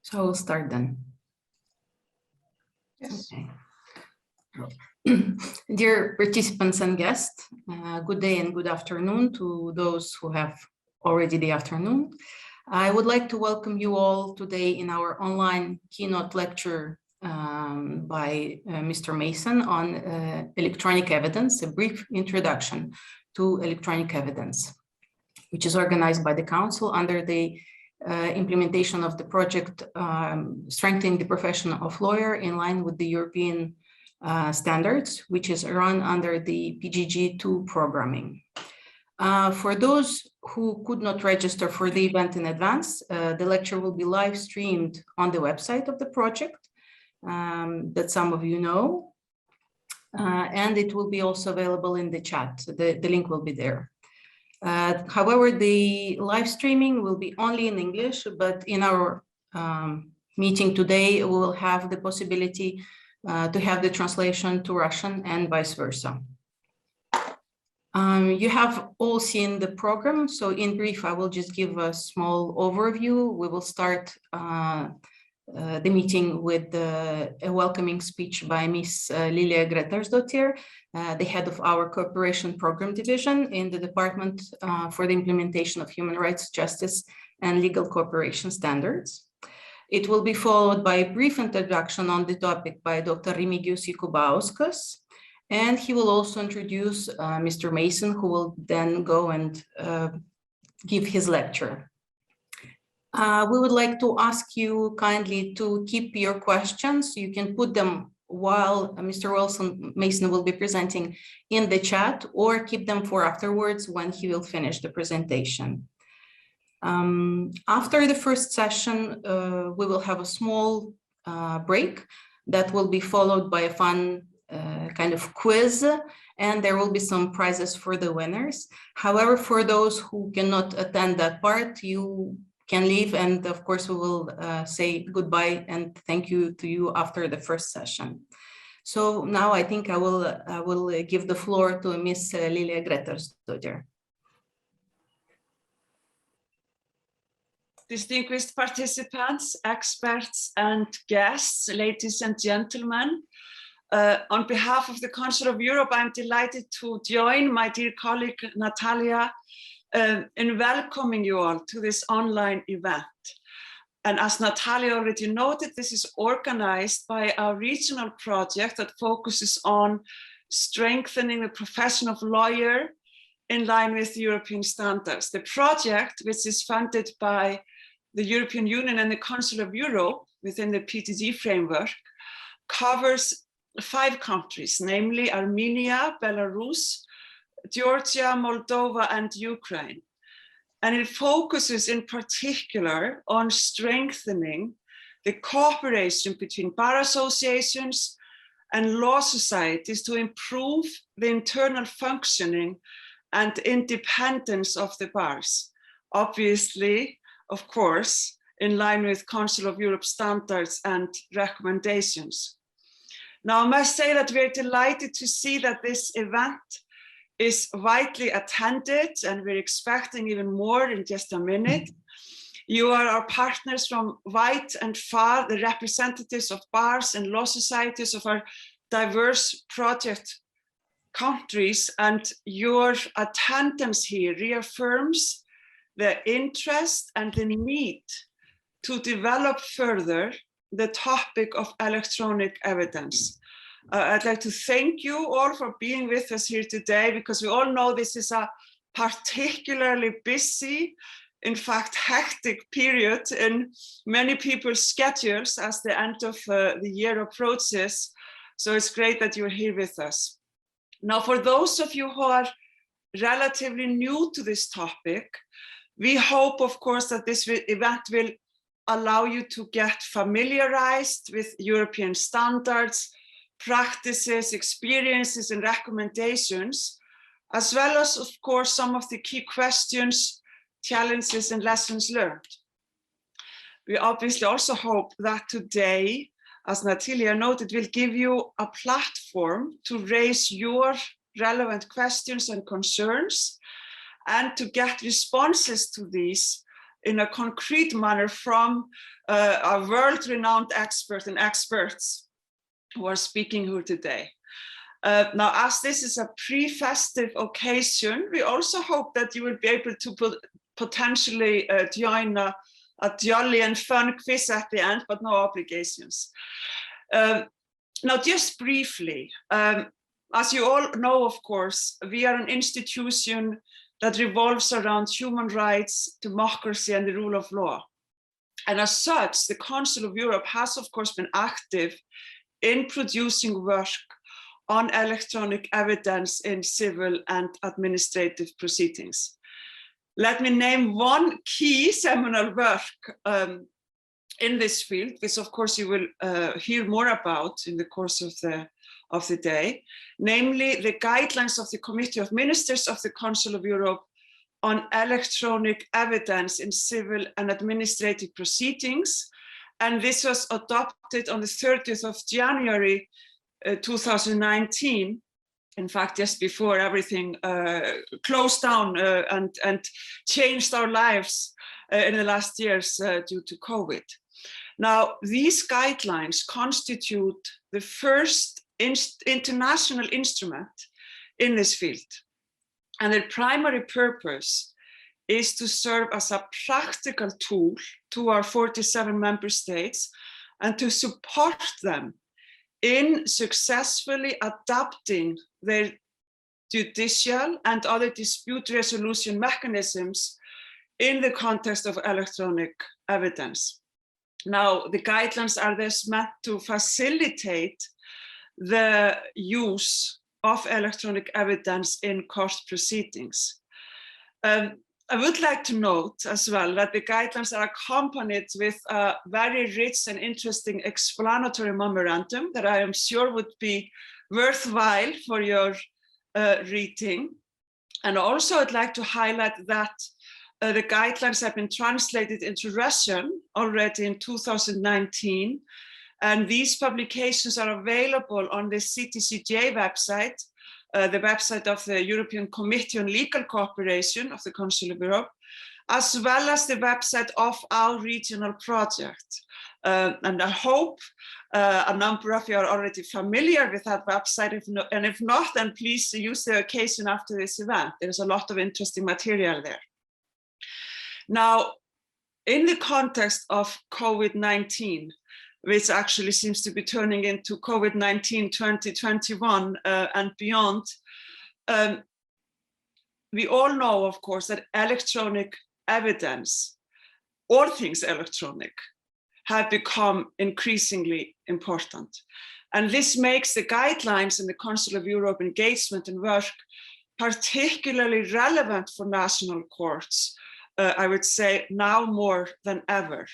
So we'll start then. Yes. Okay. Dear participants and guests, good day and good afternoon to those who have already the afternoon. I would like to welcome you all today in our online keynote lecture by Mr. Mason on electronic evidence, a brief introduction to electronic evidence, which is organized by the Council under the implementation of the project Strengthening the Profession of Lawyer in line with the European standards, which is run under the PGG2 programming. For those who could not register for the event in advance, the lecture will be live streamed on the website of the project that some of you know, and it will be also available in the chat. The link will be there. However, the live streaming will be only in English, but in our meeting today, we will have the possibility to have the translation to Russian and vice versa. You have all seen the program, so in brief, I will just give a small overview. We will start the meeting with a welcoming speech by Ms. Lilia Grettersdottir, the head of our Cooperation Program Division in the Department for the Implementation of Human Rights, Justice, and Legal Cooperation Standards. It will be followed by a brief introduction on the topic by Dr. Remigius Jikubauskas, and he will also introduce Mr. Mason, who will then go and give his lecture. We would like to ask you kindly to keep your questions. You can put them while Mr. Mason will be presenting in the chat, or keep them for afterwards when he will finish the presentation. After the first session, we will have a small break that will be followed by a fun kind of quiz, and there will be some prizes for the winners. However, for those who cannot attend that part, you can leave, and of course we will say goodbye and thank you to you after the first session. So now I think I will give the floor to Ms. Lilia Grettersdottir. Distinguished participants, experts, and guests, ladies and gentlemen, on behalf of the Council of Europe, I'm delighted to join my dear colleague Natalia in welcoming you all to this online event. And as Natalia already noted, this is organized by our regional project that focuses on strengthening the profession of lawyer in line with European standards. The project, which is funded by the European Union and the Council of Europe within the PGG framework, covers 5 countries, namely Armenia, Belarus, Georgia, Moldova, and Ukraine. And it focuses in particular on strengthening the cooperation between bar associations and law societies to improve the internal functioning and independence of the bars. Obviously, of course, in line with Council of Europe standards and recommendations. Now, I must say that we're delighted to see that this event is widely attended, and we're expecting even more in just a minute. You are our partners from wide and far, the representatives of bars and law societies of our diverse project countries, and your attendance here reaffirms the interest and the need to develop further the topic of electronic evidence. I'd like to thank you all for being with us here today, because we all know this is a particularly busy, in fact, hectic period in many people's schedules as the end of the year approaches. So it's great that you're here with us. Now, for those of you who are relatively new to this topic, we hope, of course, that this event will allow you to get familiarized with European standards, practices, experiences, and recommendations, as well as, of course, some of the key questions, challenges, and lessons learned. We obviously also hope that today, as Natalia noted, will give you a platform to raise your relevant questions and concerns, and to get responses to these in a concrete manner from a world-renowned expert and experts who are speaking here today. Now, as this is a pre-festive occasion, we also hope that you will be able to potentially join a jolly and fun quiz at the end, but no obligations. Now, just briefly, as you all know, of course, we are an institution that revolves around human rights, democracy, and the rule of law. And as such, the Council of Europe has, of course, been active in producing work on electronic evidence in civil and administrative proceedings. Let me name one key seminal work in this field, which of course you will hear more about in the course of the day, namely the guidelines of the Committee of Ministers of the Council of Europe on electronic evidence in civil and administrative proceedings. And this was adopted on the 30th of January 2019, in fact, just before everything closed down and changed our lives in the last years due to COVID. Now, these guidelines constitute the first international instrument in this field. And their primary purpose is to serve as a practical tool to our 47 member states and to support them in successfully adapting their judicial and other dispute resolution mechanisms in the context of electronic evidence. Now, the guidelines are thus meant to facilitate the use of electronic evidence in court proceedings. I would like to note as well that the guidelines are accompanied with a very rich and interesting explanatory memorandum that I am sure would be worthwhile for your reading. And also I'd like to highlight that the guidelines have been translated into Russian already in 2019. And these publications are available on the CTCJ website, the website of the European Committee on Legal Cooperation of the Council of Europe, as well as the website of our regional project. And I hope a number of you are already familiar with that website, and if not, then please use the occasion after this event. There's a lot of interesting material there. Now, in the context of COVID-19, which actually seems to be turning into COVID-19 2021 and beyond, we all know, of course, that electronic evidence, all things electronic, have become increasingly important. And this makes the guidelines in the Council of Europe engagement and work particularly relevant for national courts, I would say now more than ever.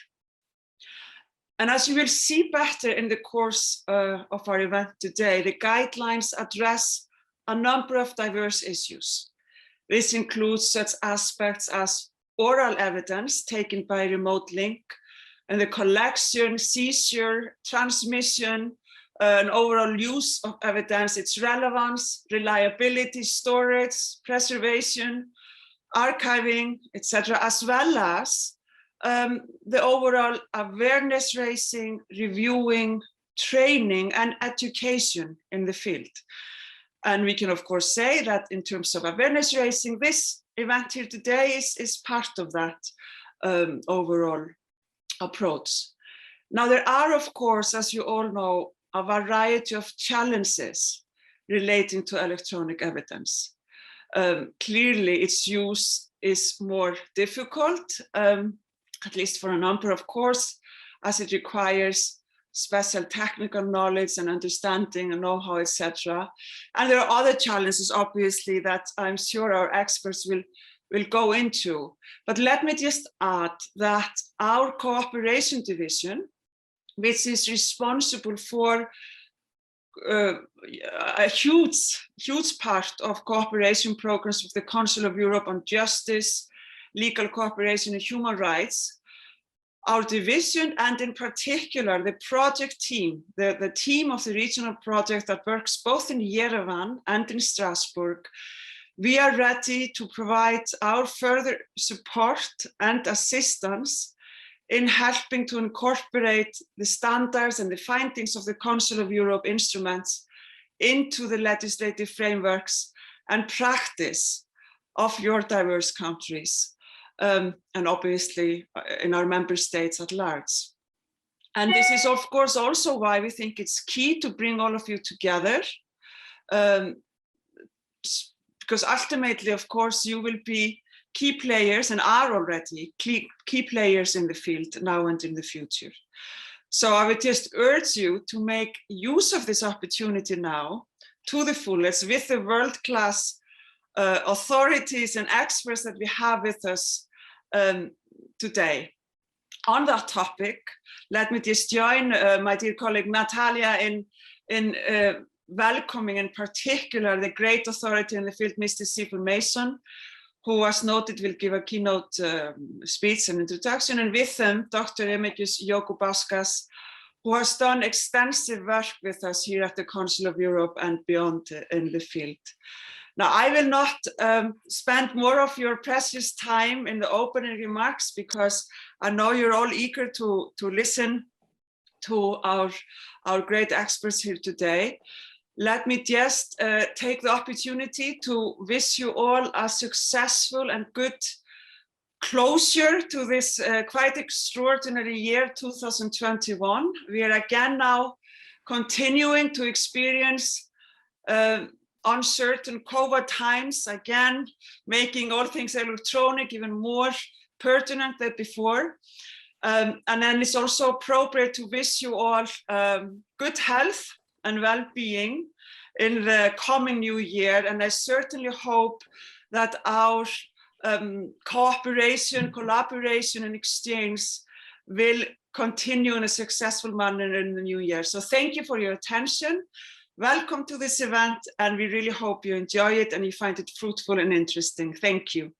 And as you will see better in the course of our event today, the guidelines address a number of diverse issues. This includes such aspects as oral evidence taken by remote link, and the collection, seizure, transmission, and overall use of evidence, its relevance, reliability, storage, preservation, archiving, etc., as well as the overall awareness raising, reviewing, training, and education in the field. And we can, of course, say that in terms of awareness raising, this event here today is part of that overall approach. Now, there are, of course, as you all know, a variety of challenges relating to electronic evidence. Clearly, its use is more difficult, at least for a number of course, as it requires special technical knowledge and understanding and know-how, etc. And there are other challenges, obviously, that I'm sure our experts will go into. But let me just add that our cooperation division, which is responsible for a huge part of cooperation programs with the Council of Europe on justice, legal cooperation and human rights, our division, and in particular the project team, the team of the regional project that works both in Yerevan and in Strasbourg, we are ready to provide our further support and assistance in helping to incorporate the standards and the findings of the Council of Europe instruments into the legislative frameworks and practice of your diverse countries, and obviously in our member states at large. And this is, of course, also why we think it's key to bring all of you together, because ultimately, of course, you will be key players and are already key players in the field now and in the future. So I would just urge you to make use of this opportunity now to the fullest with the world-class authorities and experts that we have with us today. On that topic, let me just join my dear colleague Natalia in welcoming in particular the great authority in the field, Mr. Sifel Mason, who, as noted, will give a keynote speech and introduction, and with them, Dr. Remigijus Jokubauskas, who has done extensive work with us here at the Council of Europe and beyond in the field. Now, I will not spend more of your precious time in the opening remarks, because I know you're all eager to listen to our great experts here today. Let me just take the opportunity to wish you all a successful and good closure to this quite extraordinary year 2021. We are again now continuing to experience uncertain COVID times, again making all things electronic even more pertinent than before. And then it's also appropriate to wish you all good health and well-being in the coming new year. And I certainly hope that our cooperation, collaboration, and exchange will continue in a successful manner in the new year. So thank you for your attention. Welcome to this event, and we really hope you enjoy it and you find it fruitful and interesting. Thank you.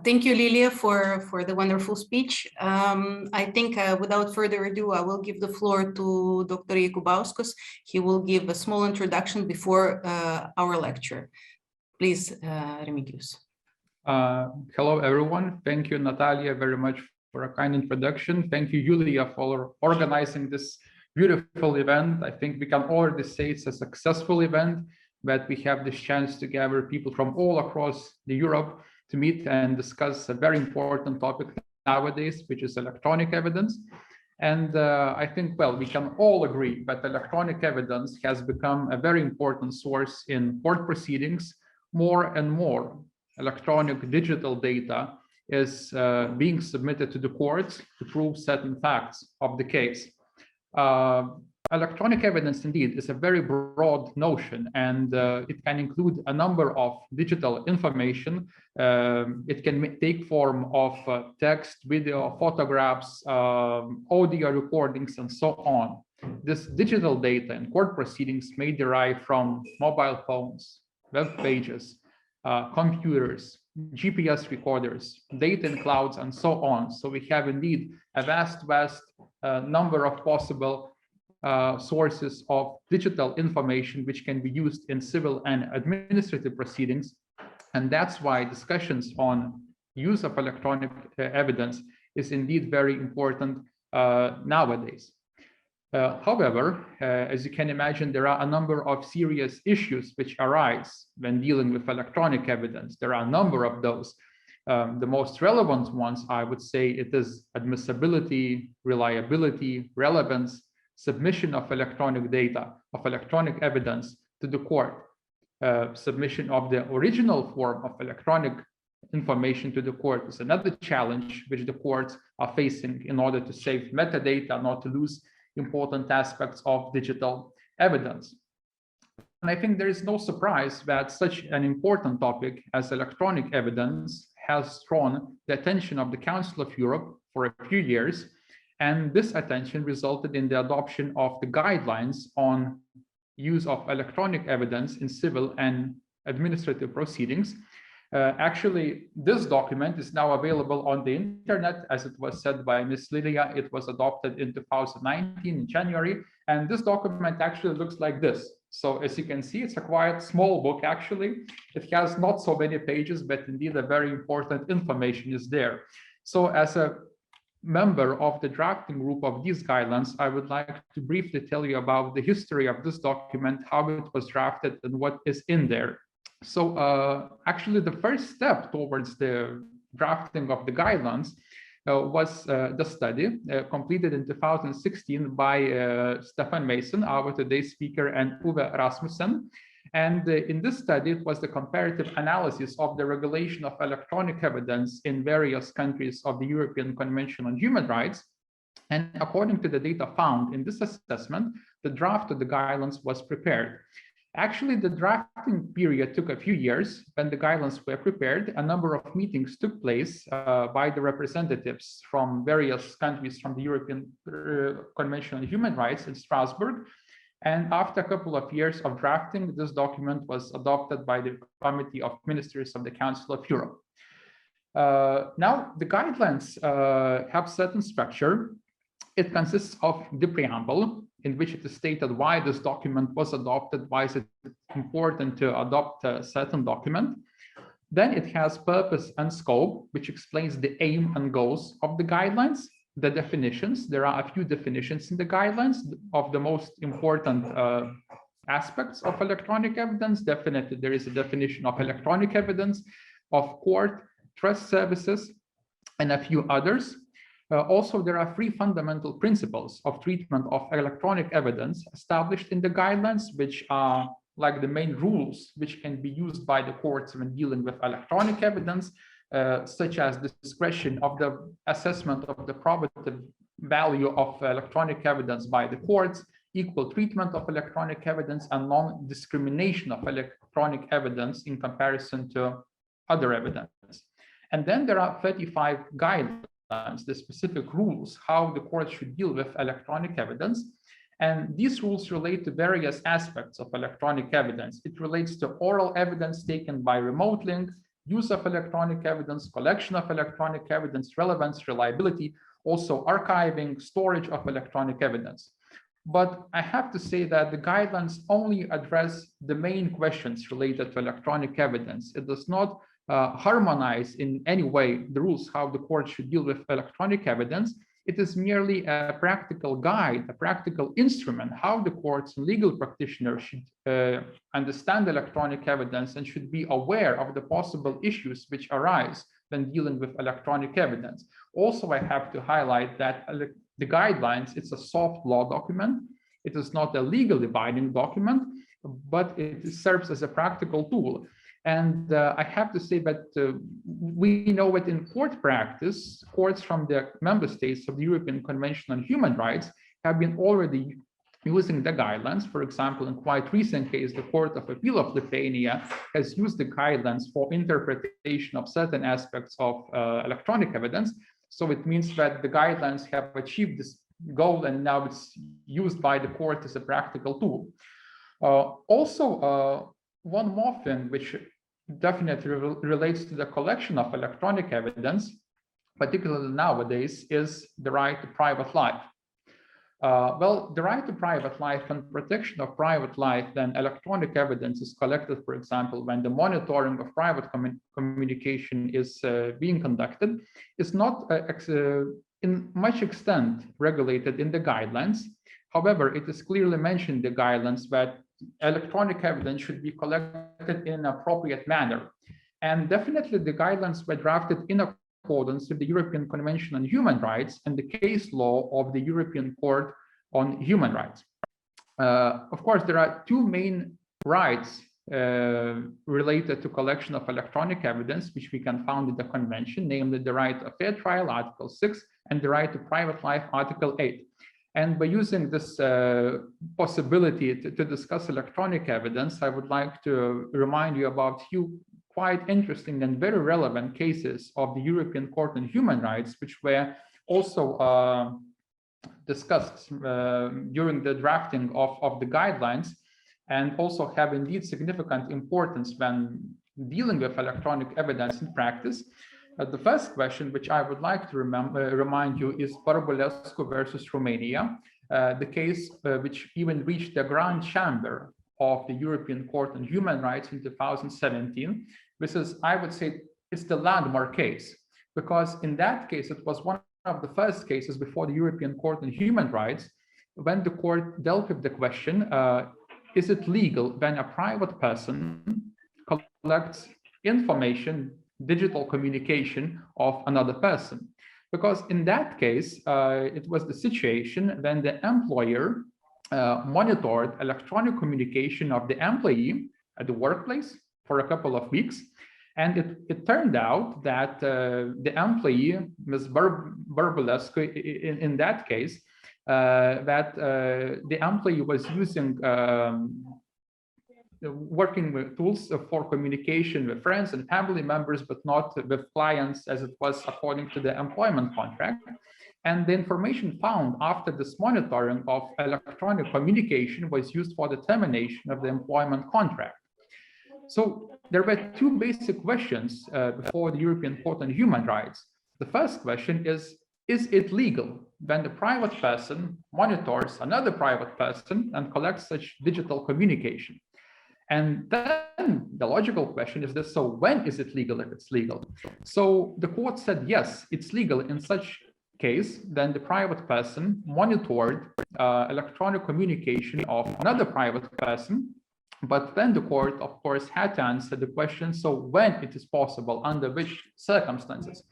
Thank you, Lilia, for the wonderful speech. I think without further ado, I will give the floor to Dr. Jokubauskas. He will give a small introduction before our lecture. Please, Remigijus. Hello, everyone. Thank you, Natalia, very much for a kind introduction. Thank you, Julia, for organizing this beautiful event. I think we can already say it's a successful event, that we have this chance to gather people from all across Europe to meet and discuss a very important topic nowadays, which is electronic evidence. And I think, well, we can all agree that electronic evidence has become a very important source in court proceedings. More and more electronic digital data is being submitted to the courts to prove certain facts of the case. Electronic evidence, indeed, is a very broad notion, and it can include a number of digital information. It can take form of text, video, photographs, audio recordings, and so on. This digital data in court proceedings may derive from mobile phones, web pages, computers, GPS recorders, data in clouds, and so on. So we have indeed a vast number of possible sources of digital information which can be used in civil and administrative proceedings. And that's why discussions on use of electronic evidence is indeed very important nowadays. However, as you can imagine, there are a number of serious issues which arise when dealing with electronic evidence. There are a number of those. The most relevant ones, I would say, it is admissibility, reliability, relevance, submission of electronic data, of electronic evidence to the court, submission of the original form of electronic information to the court is another challenge which the courts are facing in order to save metadata, not to lose important aspects of digital evidence. And I think there is no surprise that such an important topic as electronic evidence has drawn the attention of the Council of Europe for a few years. And this attention resulted in the adoption of the guidelines on use of electronic evidence in civil and administrative proceedings. Actually, this document is now available on the internet. As it was said by Ms. Lilia, it was adopted in 2019 in January. And this document actually looks like this. So as you can see, it's a quite small book, actually. It has not so many pages, but indeed a very important information is there. So as a member of the drafting group of these guidelines, I would like to briefly tell you about the history of this document, how it was drafted, and what is in there. So actually, the first step towards the drafting of the guidelines was the study completed in 2016 by Stefan Mason, our today's speaker, and Uwe Rasmussen. And in this study, it was the comparative analysis of the regulation of electronic evidence in various countries of the European Convention on Human Rights. And according to the data found in this assessment, the draft of the guidelines was prepared. Actually, the drafting period took a few years. When the guidelines were prepared, a number of meetings took place by the representatives from various countries from the European Convention on Human Rights in Strasbourg. And after a couple of years of drafting, this document was adopted by the Committee of Ministers of the Council of Europe. Now, the guidelines have certain structure. It consists of the preamble, in which it is stated why this document was adopted, why is it important to adopt a certain document. Then it has purpose and scope, which explains the aim and goals of the guidelines. The definitions, there are a few definitions in the guidelines of the most important aspects of electronic evidence. Definitely, there is a definition of electronic evidence, of court, trust services, and a few others. Also, there are 3 fundamental principles of treatment of electronic evidence established in the guidelines, which are like the main rules which can be used by the courts when dealing with electronic evidence, such as discretion of the assessment of the probative value of electronic evidence by the courts, equal treatment of electronic evidence, and non-discrimination of electronic evidence in comparison to other evidence. And then there are 35 guidelines, the specific rules, how the court should deal with electronic evidence. And these rules relate to various aspects of electronic evidence. It relates to oral evidence taken by remote link, use of electronic evidence, collection of electronic evidence, relevance, reliability, also archiving, storage of electronic evidence. But I have to say that the guidelines only address the main questions related to electronic evidence. It does not harmonize in any way the rules how the court should deal with electronic evidence. It is merely a practical guide, a practical instrument, how the courts and legal practitioners should understand electronic evidence and should be aware of the possible issues which arise when dealing with electronic evidence. Also, I have to highlight that the guidelines, it's a soft law document. It is not a legally binding document, but it serves as a practical tool. And I have to say that we know it in court practice, courts from the member states of the European Convention on Human Rights have been already using the guidelines. For example, in quite recent case, the Court of Appeal of Lithuania has used the guidelines for interpretation of certain aspects of electronic evidence. So it means that the guidelines have achieved this goal, and now it's used by the court as a practical tool. Also, one more thing which definitely relates to the collection of electronic evidence, particularly nowadays, is the right to private life. Well, the right to private life and protection of private life, then electronic evidence is collected, for example, when the monitoring of private communication is being conducted, is not in much extent regulated in the guidelines. However, it is clearly mentioned in the guidelines that electronic evidence should be collected in an appropriate manner. And definitely the guidelines were drafted in accordance with the European Convention on Human Rights and the case law of the European Court on Human Rights. Of course, there are 2 main rights related to collection of electronic evidence, which we can find in the convention, namely the right of fair trial, Article 6, and the right to private life, Article 8. And by using this possibility to discuss electronic evidence, I would like to remind you about a few quite interesting and very relevant cases of the European Court on Human Rights, which were also discussed during the drafting of the guidelines, and also have indeed significant importance when dealing with electronic evidence in practice. The first question, which I would like to remind you, is Bărbulescu versus Romania, the case which even reached the Grand Chamber of the European Court on Human Rights in 2017. This is, I would say, it's the landmark case, because in that case, it was one of the first cases before the European Court on Human Rights when the court dealt with the question, is it legal when a private person collects information, digital communication of another person? Because in that case, it was the situation when the employer monitored electronic communication of the employee at the workplace for a couple of weeks. And it turned out that the employee, Ms. Barbulescu, in that case, that the employee was using working with tools for communication with friends and family members, but not with clients as it was according to the employment contract. And the information found after this monitoring of electronic communication was used for the termination of the employment contract. So there were two basic questions before the European Court on Human Rights. The first question is it legal when the private person monitors another private person and collects such digital communication? And then the logical question is this, so when is it legal if it's legal? So the court said, yes, it's legal in such case, then the private person monitored electronic communication of another private person. But then the court, of course, had to answer the question, so when it is possible, under which circumstances?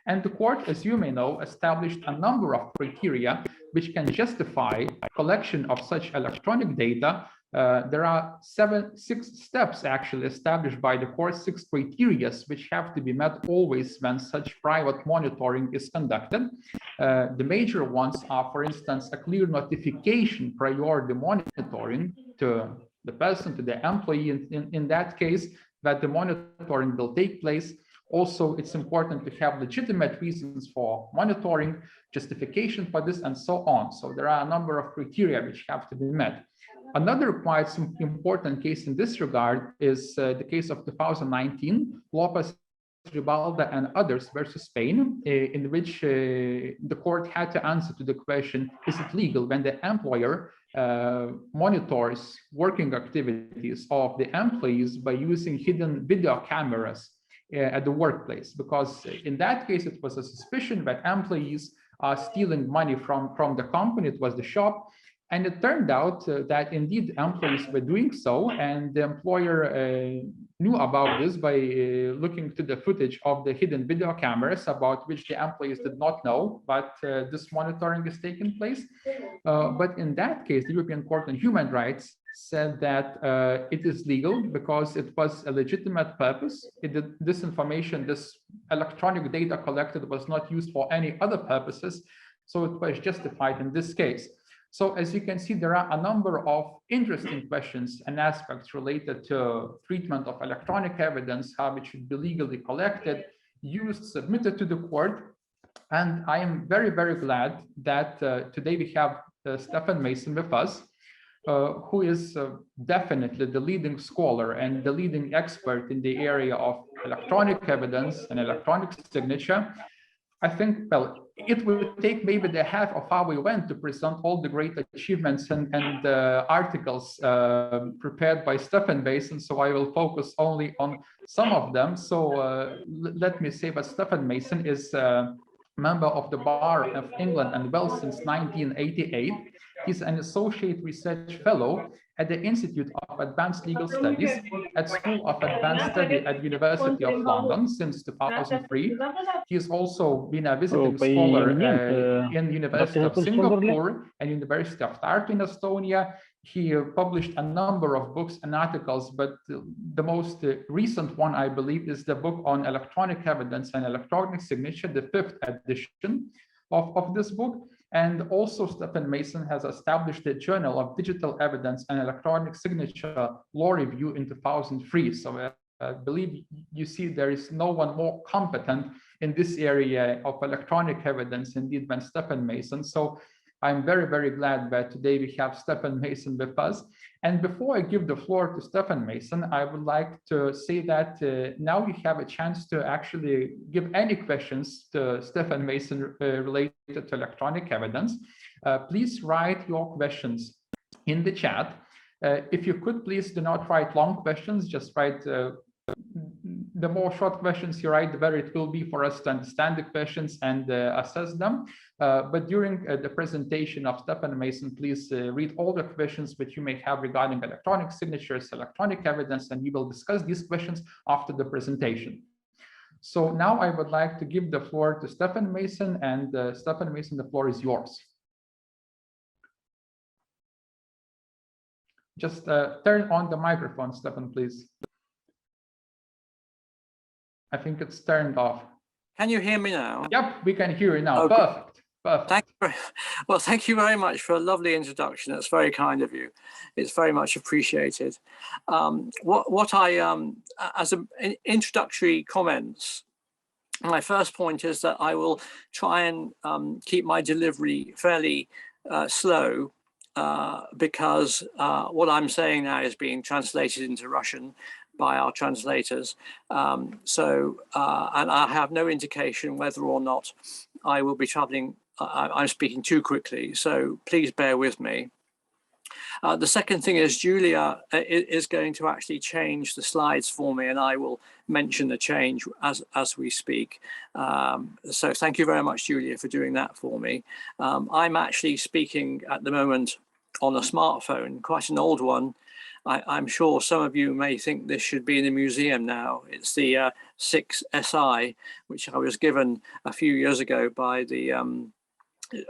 And the court, as you may know, established a number of criteria which can justify collection of such electronic data. There are six steps actually established by the court, 6 criteria which have to be met always when such private monitoring is conducted. The major ones are, for instance, a clear notification prior to monitoring to the person, to the employee in that case, that the monitoring will take place. Also, it's important to have legitimate reasons for monitoring, justification for this, and so on. So there are a number of criteria which have to be met. Another quite important case in this regard is the case of 2019, Lopez Ribalda and others versus Spain, in which the court had to answer to the question, is it legal when the employer monitors working activities of the employees by using hidden video cameras at the workplace? Because in that case, it was a suspicion that employees are stealing money from the company. It was the shop. And it turned out that indeed employees were doing so, and the employer knew about this by looking to the footage of the hidden video cameras, about which the employees did not know, but this monitoring is taking place. But in that case, the European Court on Human Rights said that it is legal because it was a legitimate purpose. This information, this electronic data collected, was not used for any other purposes, so it was justified in this case. So as you can see, there are a number of interesting questions and aspects related to treatment of electronic evidence, how it should be legally collected, used, submitted to the court. And I am very, very glad that today we have Stefan Mason with us, who is definitely the leading scholar and the leading expert in the area of electronic evidence and electronic signature. I think, well, it would take maybe the half of our event to present all the great achievements and articles prepared by Stefan Mason, so I will focus only on some of them. So let me say that Stefan Mason is a member of the Bar of England and Wales since 1988. He's an associate research fellow at the Institute of Advanced Legal Studies at School of Advanced Study at University of London since 2003. He has also been a visiting scholar in University of Singapore and University of Tartu in Estonia. He published a number of books and articles, but the most recent one, I believe, is the book on electronic evidence and electronic signature, the 5th edition of this book. And also Stefan Mason has established the Journal of Digital Evidence and Electronic Signature Law Review in 2003. So I believe you see there is no one more competent in this area of electronic evidence indeed than Stefan Mason. So I'm very, very glad that today we have Stefan Mason with us. And before I give the floor to Stefan Mason, I would like to say that now you have a chance to actually give any questions to Stefan Mason related to electronic evidence. Please write your questions in the chat. If you could, please do not write long questions, just write the more short questions you write, the better it will be for us to understand the questions and assess them. But during the presentation of Stefan and Mason, please read all the questions which you may have regarding electronic signatures, electronic evidence, and we will discuss these questions after the presentation. So now I would like to give the floor to Stefan Mason, and Stefan Mason, the floor is yours. Just turn on the microphone, Stefan, please. I think it's turned off. Can you hear me now? Yep, we can hear you now. Okay. Perfect. Perfect. Thank you very much for a lovely introduction. That's very kind of you. It's very much appreciated. What I, as an introductory comments, my first point is that I will try and keep my delivery fairly slow because what I'm saying now is being translated into Russian by our translators. And I have no indication whether or not I will be traveling. I'm speaking too quickly, so please bear with me. The second thing is Julia is going to actually change the slides for me, and I will mention the change as we speak. So thank you very much, Julia, for doing that for me. I'm actually speaking at the moment on a smartphone, quite an old one. I'm sure some of you may think this should be in a museum now. It's the 6SI, which I was given a few years ago by the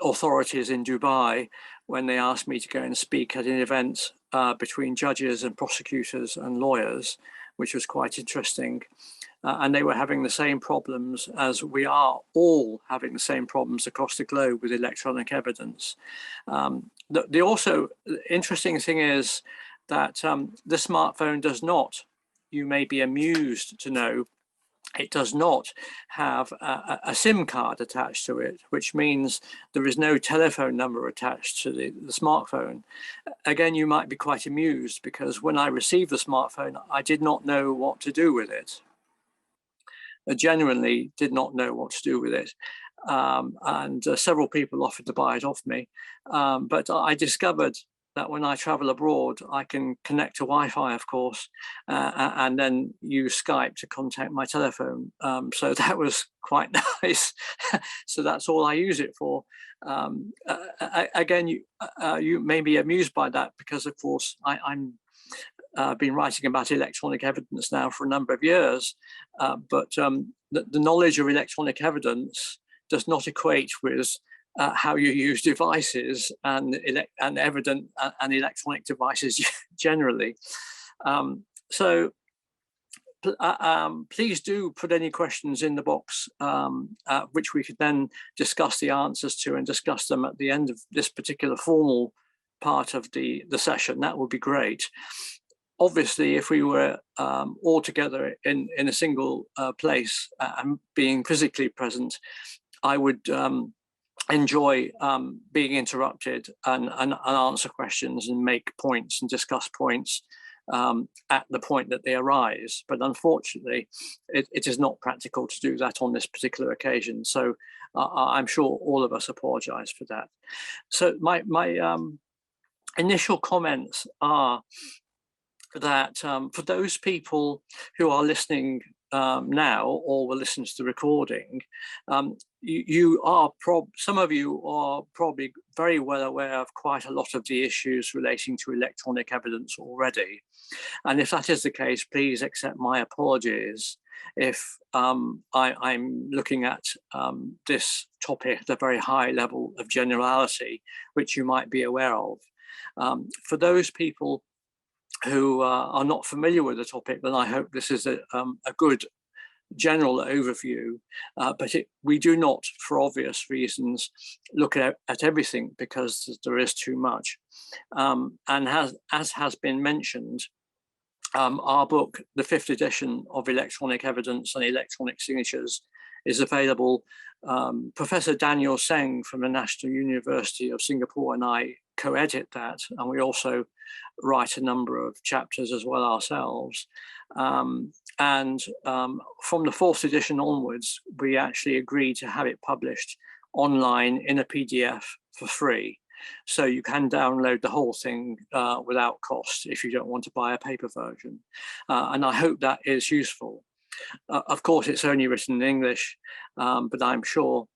authorities in Dubai when they asked me to go and speak at an event between judges and prosecutors and lawyers, which was quite interesting. And they were having the same problems as we are all having the same problems across the globe with electronic evidence. The also interesting thing is that the smartphone does not, you may be amused to know, it does not have a SIM card attached to it, which means there is no telephone number attached to the smartphone. Again, you might be quite amused because when I received the smartphone, I did not know what to do with it. I genuinely did not know what to do with it. And several people offered to buy it off me. But I discovered that when I travel abroad, I can connect to Wi-Fi, of course, and then use Skype to contact my telephone. So that was quite nice. So that's all I use it for. Again, you may be amused by that because, of course, I'm been writing about electronic evidence now for a number of years, but the knowledge of electronic evidence does not equate with how you use devices and electronic devices generally. So please do put any questions in the box, which we could then discuss the answers to and discuss them at the end of this particular formal part of the session. That would be great. Obviously, if we were all together in a single place and being physically present, I would enjoy being interrupted and answer questions and make points and discuss points at the point that they arise. But unfortunately, it is not practical to do that on this particular occasion. So I'm sure all of us apologize for that. So my initial comments are that for those people who are listening now or will listen to the recording, some of you are probably very well aware of quite a lot of the issues relating to electronic evidence already. And if that is the case, please accept my apologies if I'm looking at this topic at a very high level of generality, which you might be aware of. For those people who are not familiar with the topic, then I hope this is a good general overview, but we do not, for obvious reasons, look at everything because there is too much. And as has been mentioned, our book, the 5th edition of Electronic Evidence and Electronic Signatures, is available. Professor Daniel Seng from the National University of Singapore and I co-edit that, and we also write a number of chapters as well ourselves. From the 4th edition onwards, we actually agreed to have it published online in a PDF for free. So you can download the whole thing without cost if you don't want to buy a paper version. And I hope that is useful. Of course, it's only written in English, but I'm sure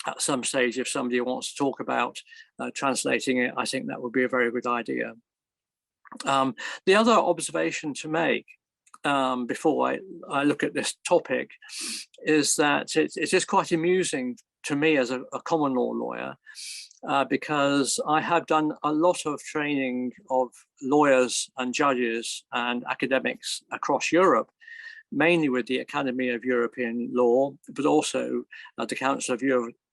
at some stage, if somebody wants to talk about translating it, I think that would be a very good idea. The other observation to make before I look at this topic is that it is quite amusing to me as a common law lawyer, because I have done a lot of training of lawyers and judges and academics across Europe, mainly with the Academy of European Law, but also the Council of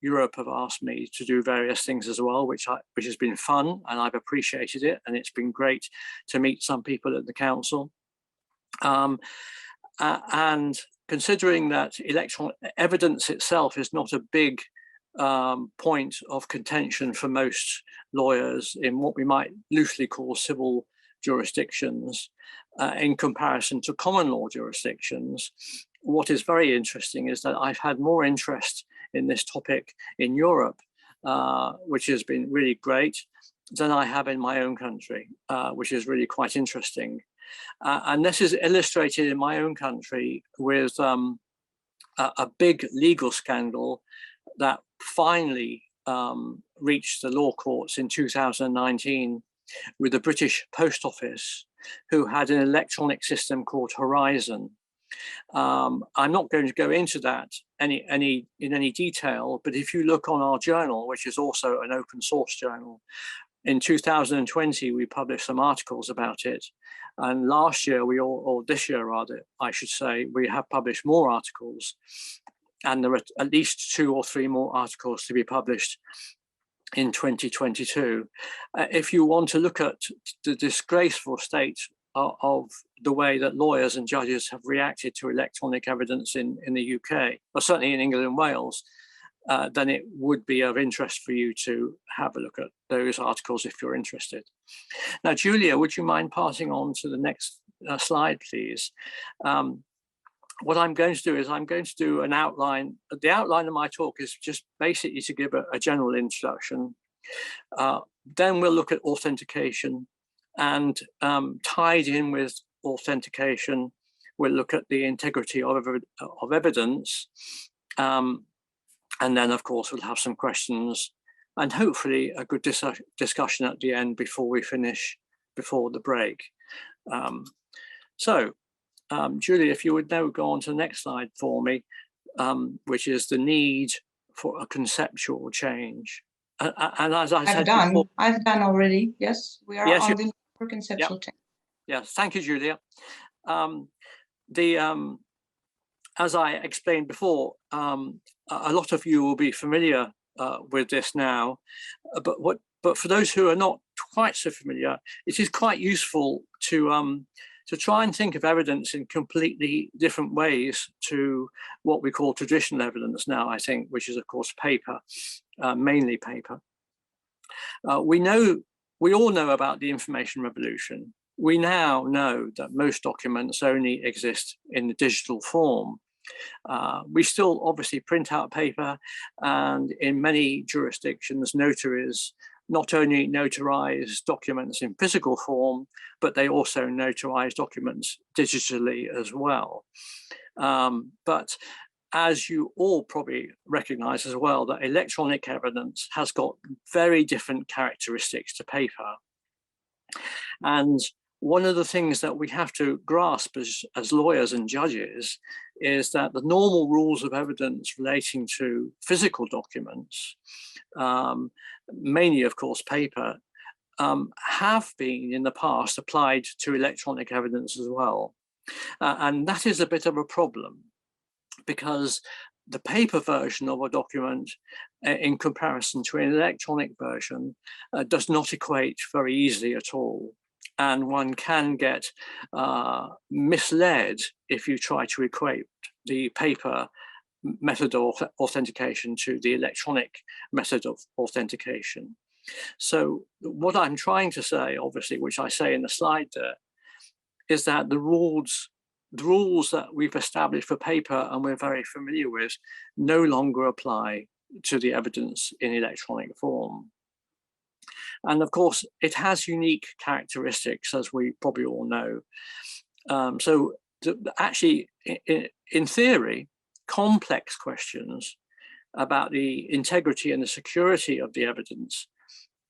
Europe have asked me to do various things as well, which has been fun, and I've appreciated it, and it's been great to meet some people at the council. And considering that electronic evidence itself is not a big point of contention for most lawyers in what we might loosely call civil jurisdictions, in comparison to common law jurisdictions, what is very interesting is that I've had more interest in this topic in Europe, which has been really great, than I have in my own country, which is really quite interesting. And this is illustrated in my own country with a big legal scandal that finally reached the law courts in 2019 with the British Post Office, who had an electronic system called Horizon. I'm not going to go into that in any detail, but if you look on our journal, which is also an open source journal, in 2020 we published some articles about it, and last year or this year rather, I should say, we have published more articles, and there are at least 2 or 3 more articles to be published in 2022. If you want to look at the disgraceful state of the way that lawyers and judges have reacted to electronic evidence in the UK, or certainly in England and Wales, then it would be of interest for you to have a look at those articles if you're interested. Now, Julia, would you mind passing on to the next slide, please? What I'm going to do is I'm going to do an outline. The outline of my talk is just basically to give a general introduction. Then we'll look at authentication, and tied in with authentication, we'll look at the integrity of evidence. And then, of course, we'll have some questions and hopefully a good discussion at the end before we finish, before the break. Julie, if you would now go on to the next slide for me, which is the need for a conceptual change. And as I said before, I've done already. Yes, we are on the conceptual change. Yes, thank you, Julia. As I explained before, a lot of you will be familiar with this now, but for those who are not quite so familiar, it is quite useful to try and think of evidence in completely different ways to what we call traditional evidence now, I think, which is of course paper, mainly paper. We all know about the information revolution. We now know that most documents only exist in the digital form. We still obviously print out paper, and in many jurisdictions, notaries not only notarize documents in physical form, but they also notarize documents digitally as well. But as you all probably recognize as well, that electronic evidence has got very different characteristics to paper. And one of the things that we have to grasp as lawyers and judges is that the normal rules of evidence relating to physical documents, mainly of course paper, have been in the past applied to electronic evidence as well. And that is a bit of a problem, because the paper version of a document in comparison to an electronic version does not equate very easily at all. And one can get misled if you try to equate the paper method of authentication to the electronic method of authentication. So what I'm trying to say, obviously, which I say in the slide there, is that the rules that we've established for paper and we're very familiar with no longer apply to the evidence in electronic form. And of course, it has unique characteristics, as we probably all know. Actually, in theory, complex questions about the integrity and the security of the evidence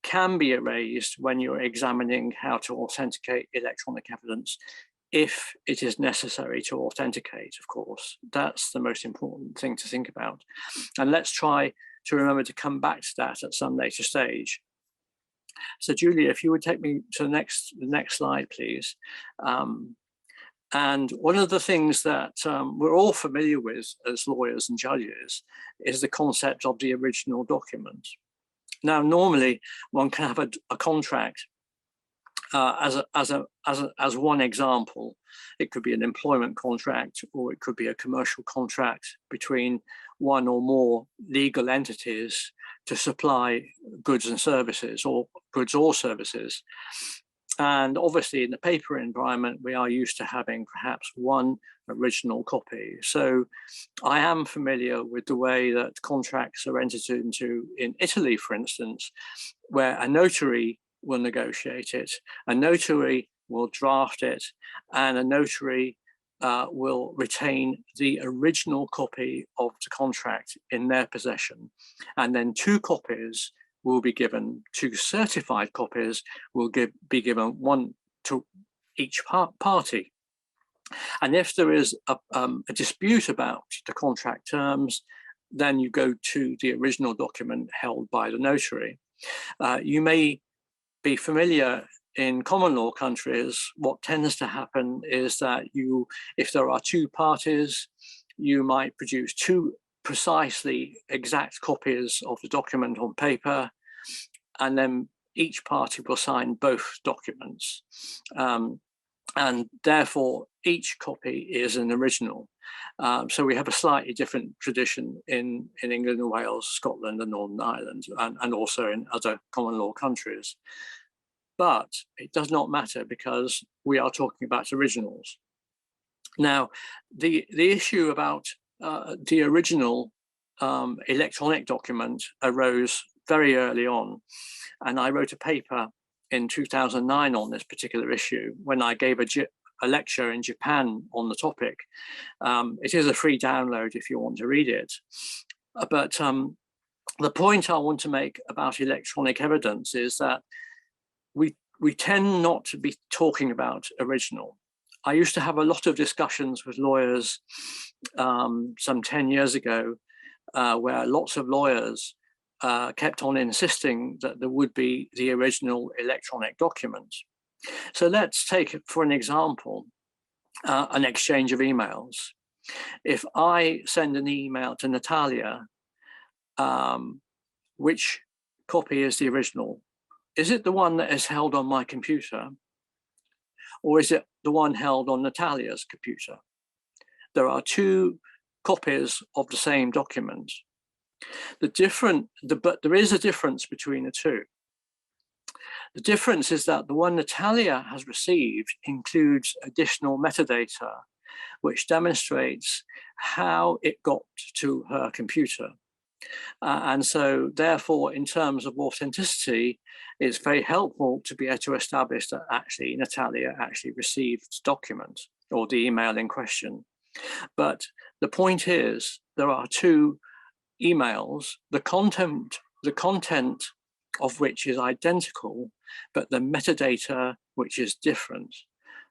can be raised when you're examining how to authenticate electronic evidence, if it is necessary to authenticate, of course. That's the most important thing to think about. And let's try to remember to come back to that at some later stage. So Julia, if you would take me to the next slide, please. And one of the things that we're all familiar with as lawyers and judges is the concept of the original document. Now, normally one can have a contract as one example. It could be an employment contract, or it could be a commercial contract between one or more legal entities to supply goods and services, or goods or services. And obviously in the paper environment, we are used to having perhaps one original copy. So I am familiar with the way that contracts are entered into in Italy, for instance, where a notary will negotiate it, a notary will draft it, and a notary will retain the original copy of the contract in their possession. And then 2 copies will be given, 2 certified copies will be given, one to each party. And if there is a dispute about the contract terms, then you go to the original document held by the notary. You may be familiar in common law countries, what tends to happen is that if there are 2 parties, you might produce 2 precisely exact copies of the document on paper, and then each party will sign both documents. And therefore, each copy is an original. So we have a slightly different tradition in England and Wales, Scotland and Northern Ireland, and also in other common law countries. But it does not matter, because we are talking about originals. Now, the issue about the original electronic document arose very early on. And I wrote a paper in 2009 on this particular issue when I gave a lecture in Japan on the topic. It is a free download if you want to read it. But the point I want to make about electronic evidence is that we tend not to be talking about original. I used to have a lot of discussions with lawyers some 10 years ago, where lots of lawyers kept on insisting that there would be the original electronic document. So let's take, for an example, an exchange of emails. If I send an email to Natalia, which copy is the original? Is it the one that is held on my computer? Or is it the one held on Natalia's computer? There are 2 copies of the same document. But there is a difference between the 2. The difference is that the one Natalia has received includes additional metadata, which demonstrates how it got to her computer. And so therefore, in terms of authenticity, it's very helpful to be able to establish that actually Natalia actually received the document or the email in question. But the point is, there are 2 emails, the content of which is identical, but the metadata which is different.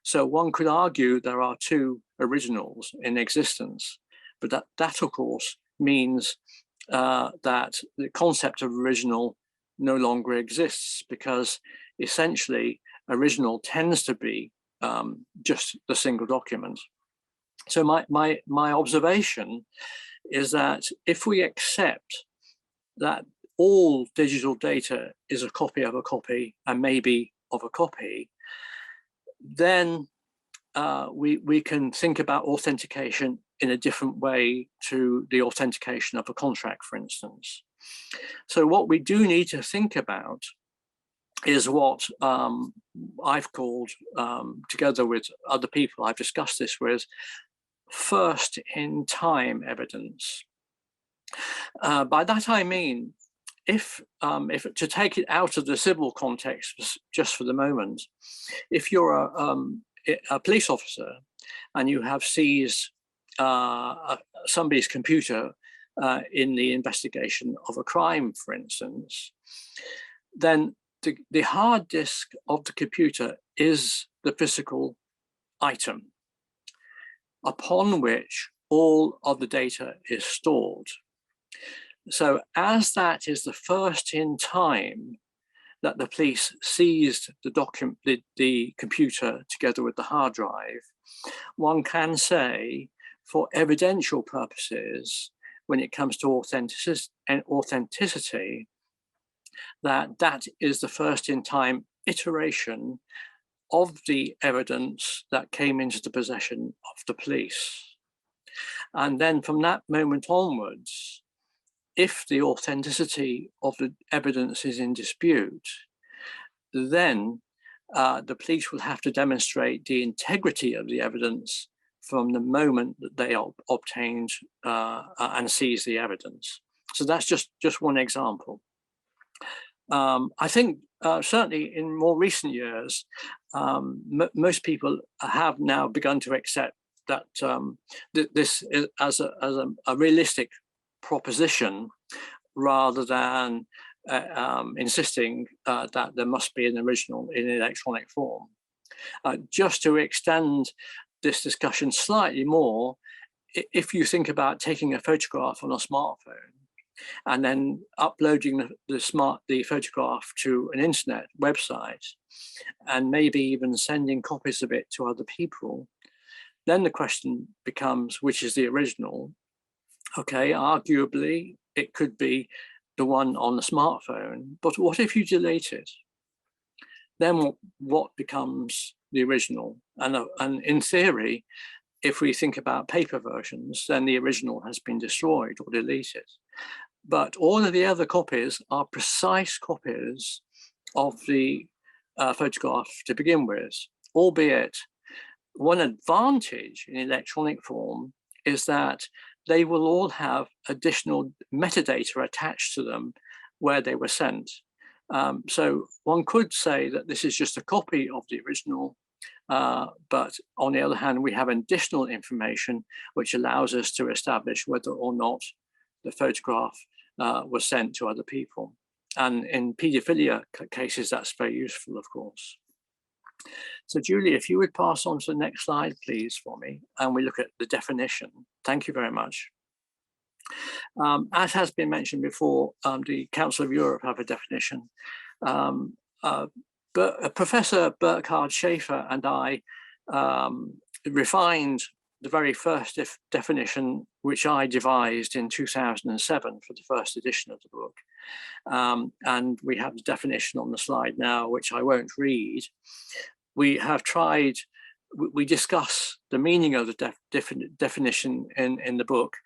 So one could argue there are 2 originals in existence, but that of course means that the concept of original no longer exists, because essentially original tends to be just the single document. So my observation is that if we accept that all digital data is a copy of a copy and maybe of a copy, then we can think about authentication in a different way to the authentication of a contract, for instance. So what we do need to think about is what I've called, together with other people I've discussed this with, first in time evidence. By that I mean, if to take it out of the civil context just for the moment, if you're a police officer and you have seized somebody's computer in the investigation of a crime, for instance, then the hard disk of the computer is the physical item upon which all of the data is stored. So as that is the first in time that the police seized the computer together with the hard drive, one can say, for evidential purposes, when it comes to authenticity, that is the first in time iteration of the evidence that came into the possession of the police. And then from that moment onwards, if the authenticity of the evidence is in dispute, then the police will have to demonstrate the integrity of the evidence from the moment that they obtained and seized the evidence. So that's just one example. I think certainly in more recent years, most people have now begun to accept that this is as a realistic proposition, rather than insisting that there must be an original in electronic form. Just to extend this discussion slightly more, if you think about taking a photograph on a smartphone and then uploading the photograph to an internet website, and maybe even sending copies of it to other people, then the question becomes, which is the original? Okay, arguably it could be the one on the smartphone, but what if you delete it? Then what becomes the original? And in theory, if we think about paper versions, then the original has been destroyed or deleted. But all of the other copies are precise copies of the photograph to begin with, albeit one advantage in electronic form is that they will all have additional metadata attached to them where they were sent. So one could say that this is just a copy of the original, but on the other hand, we have additional information which allows us to establish whether or not the photograph was sent to other people. And in paedophilia cases, that's very useful, of course. So Julie, if you would pass on to the next slide, please, for me, and we look at the definition. Thank you very much. As has been mentioned before, the Council of Europe have a definition. But Professor Burkhard Schaefer and I refined the very first definition, which I devised in 2007 for the first edition of the book. And we have the definition on the slide now, which I won't read. We have tried, we discuss the meaning of the definition in the book,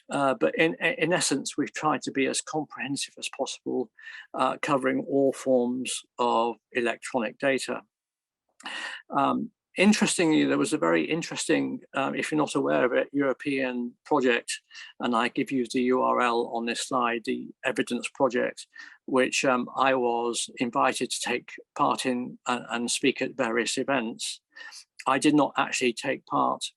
but in essence, we've tried to be as comprehensive as possible, covering all forms of electronic data. Interestingly, there was a very interesting, if you're not aware of it, European project, and I give you the URL on this slide, the Evidence Project, which I was invited to take part in and speak at various events. I did not actually take part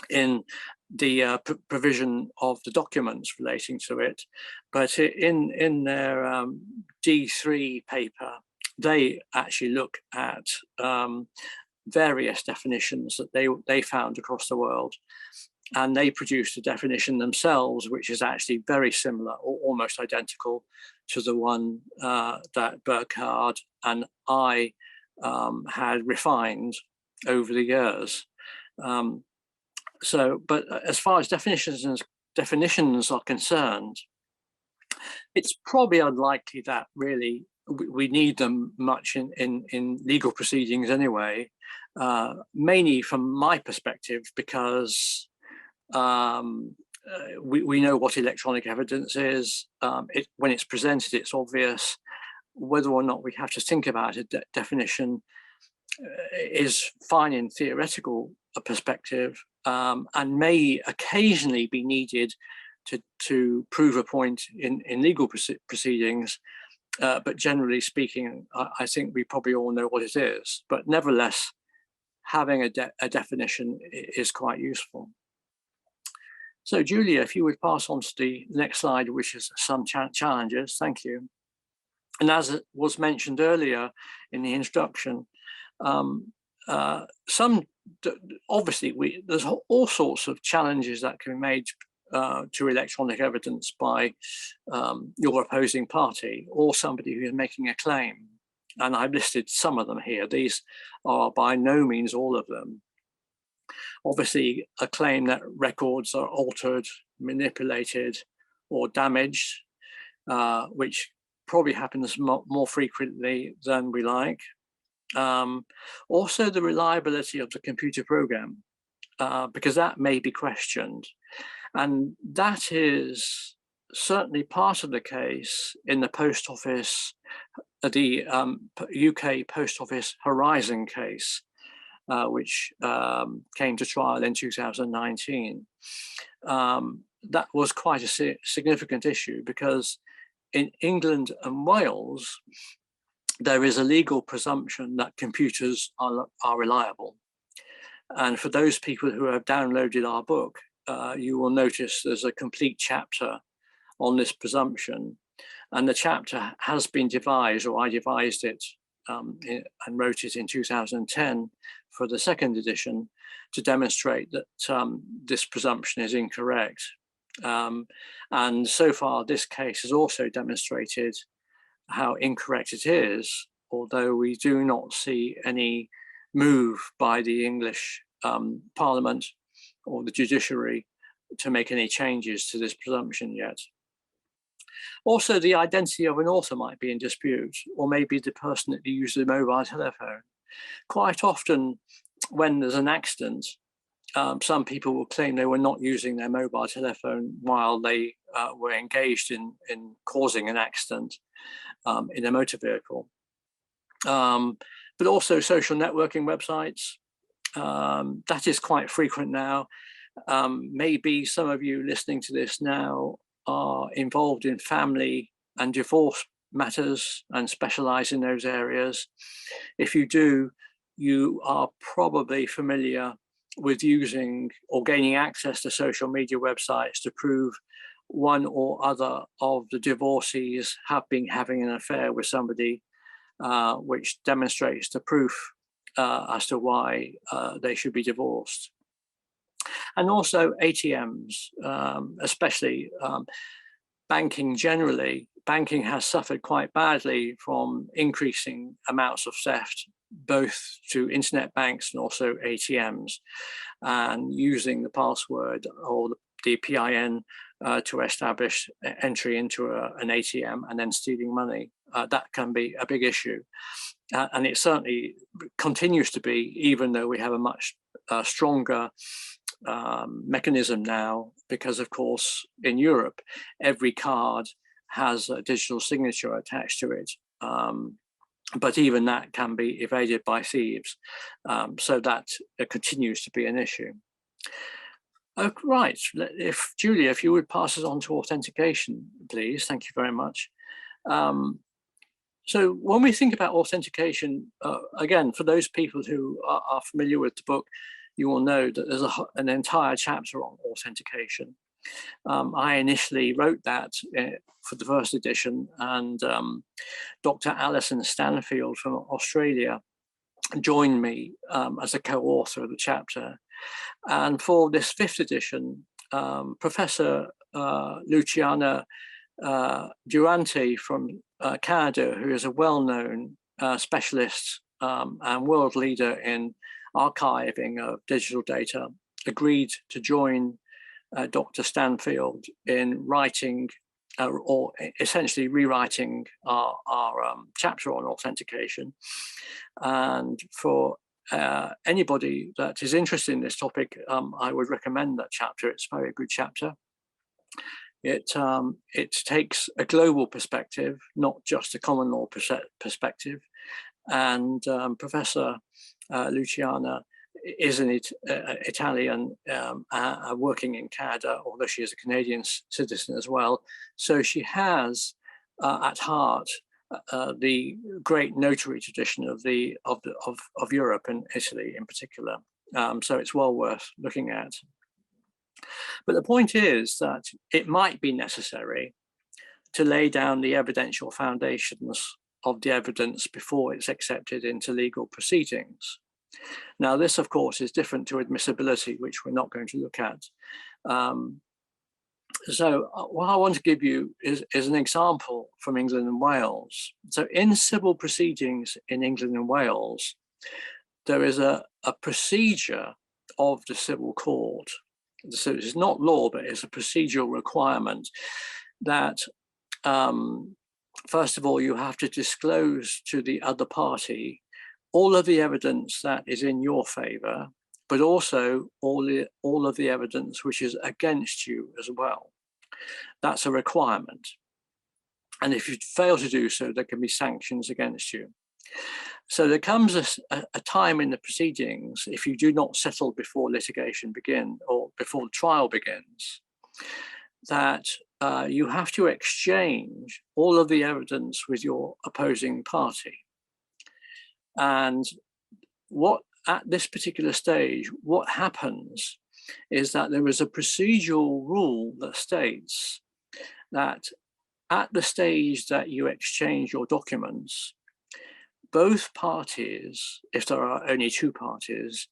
in the provision of the documents relating to it, but in their D3 paper, they actually look at various definitions that they found across the world, and they produced a definition themselves which is actually very similar or almost identical to the one that Burkhard and I had refined over the years. But as far as definitions are concerned, it's probably unlikely that really we need them much in legal proceedings anyway, mainly from my perspective, because we know what electronic evidence is. When it's presented, it's obvious. Whether or not we have to think about a definition is fine in theoretical perspective, and may occasionally be needed to prove a point in legal proceedings. But generally speaking, I think we probably all know what it is. But nevertheless, having a definition is quite useful. So Julia, if you would pass on to the next slide, which is some challenges. Thank you. And as it was mentioned earlier in the introduction, obviously there's all sorts of challenges that can be made to electronic evidence by your opposing party or somebody who is making a claim. And I've listed some of them here. These are by no means all of them. Obviously, a claim that records are altered, manipulated, or damaged, which probably happens more frequently than we like. Also, the reliability of the computer program, because that may be questioned. And that is certainly part of the case in the Post Office, the UK Post Office Horizon case, which came to trial in 2019. That was quite a significant issue because in England and Wales, there is a legal presumption that computers are reliable. And for those people who have downloaded our book, you will notice there's a complete chapter on this presumption. And the chapter has been devised, or I devised it and wrote it in 2010 for the second edition to demonstrate that this presumption is incorrect. And so far, this case has also demonstrated how incorrect it is, although we do not see any move by the English Parliament or the judiciary to make any changes to this presumption yet. Also, the identity of an author might be in dispute, or maybe the person that used the mobile telephone. Quite often, when there's an accident, some people will claim they were not using their mobile telephone while they were engaged in causing an accident in a motor vehicle. But also social networking websites, that is quite frequent now. Maybe some of you listening to this now are involved in family and divorce matters and specialize in those areas. If you do, you are probably familiar with using or gaining access to social media websites to prove one or other of the divorcees have been having an affair with somebody, which demonstrates the proof as to why they should be divorced. And also ATMs, especially banking generally. Banking has suffered quite badly from increasing amounts of theft, both to internet banks and also ATMs, and using the password or the PIN to establish entry into an ATM and then stealing money. That can be a big issue. And it certainly continues to be, even though we have a much stronger mechanism now, because of course in Europe every card has a digital signature attached to it, but even that can be evaded by thieves, so that continues to be an issue. Right, if Julia, if you would pass us on to authentication, please. Thank you very much. So when we think about authentication, again, for those people who are familiar with the book, you will know that there's an entire chapter on authentication. I initially wrote that for the first edition, and Dr. Alison Stanfield from Australia joined me as a co-author of the chapter. And for this fifth edition, Professor Luciana Durante from Canada, who is a well-known specialist and world leader in archiving of digital data, agreed to join Dr. Stanfield in writing or essentially rewriting our chapter on authentication. And for anybody that is interested in this topic, I would recommend that chapter. It's a very good chapter. It takes a global perspective, not just a common law perspective. And Professor Luciana is an Italian working in Canada, although she is a Canadian citizen as well. So she has at heart the great notary tradition of Europe and Italy in particular. So it's well worth looking at. But the point is that it might be necessary to lay down the evidential foundations of the evidence before it's accepted into legal proceedings. Now, this, of course, is different to admissibility, which we're not going to look at. So what I want to give you is an example from England and Wales. So in civil proceedings in England and Wales, there is a procedure of the civil court. So it's not law, but it's a procedural requirement that, first of all, you have to disclose to the other party all of the evidence that is in your favor, but also all of the evidence which is against you as well. That's a requirement. And if you fail to do so, there can be sanctions against you. So there comes a time in the proceedings, if you do not settle before litigation begins or before the trial begins, that you have to exchange all of the evidence with your opposing party. And what at this particular stage, what happens is that there is a procedural rule that states that at the stage that you exchange your documents, both parties, if there are only two parties,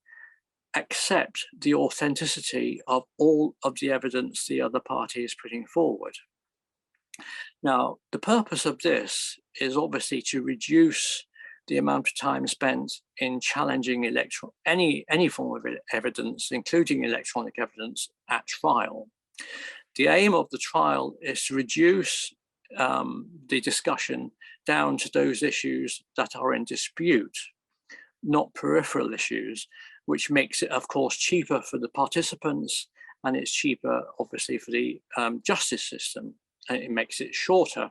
accept the authenticity of all of the evidence the other party is putting forward. Now, the purpose of this is obviously to reduce the amount of time spent in challenging any form of evidence, including electronic evidence at trial. The aim of the trial is to reduce the discussion down to those issues that are in dispute, not peripheral issues, which makes it, of course, cheaper for the participants, and it's cheaper, obviously, for the justice system, and it makes it shorter.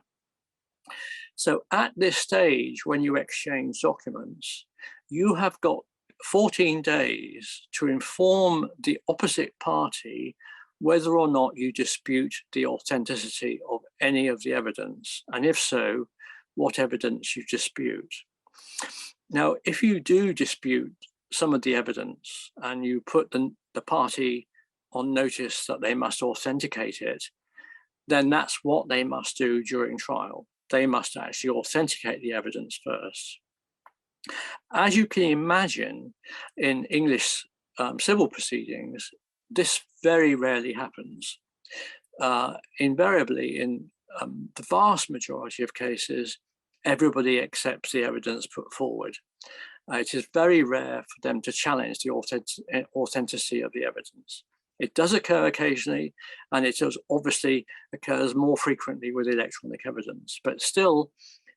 So at this stage, when you exchange documents, you have got 14 days to inform the opposite party whether or not you dispute the authenticity of any of the evidence, and if so, what evidence you dispute. Now, if you do dispute some of the evidence and you put the party on notice that they must authenticate it, then that's what they must do during trial. They must actually authenticate the evidence first. As you can imagine, in English civil proceedings, this very rarely happens. Invariably, in the vast majority of cases, everybody accepts the evidence put forward. It is very rare for them to challenge the authenticity of the evidence. It does occur occasionally, and it does obviously occurs more frequently with electronic evidence, but still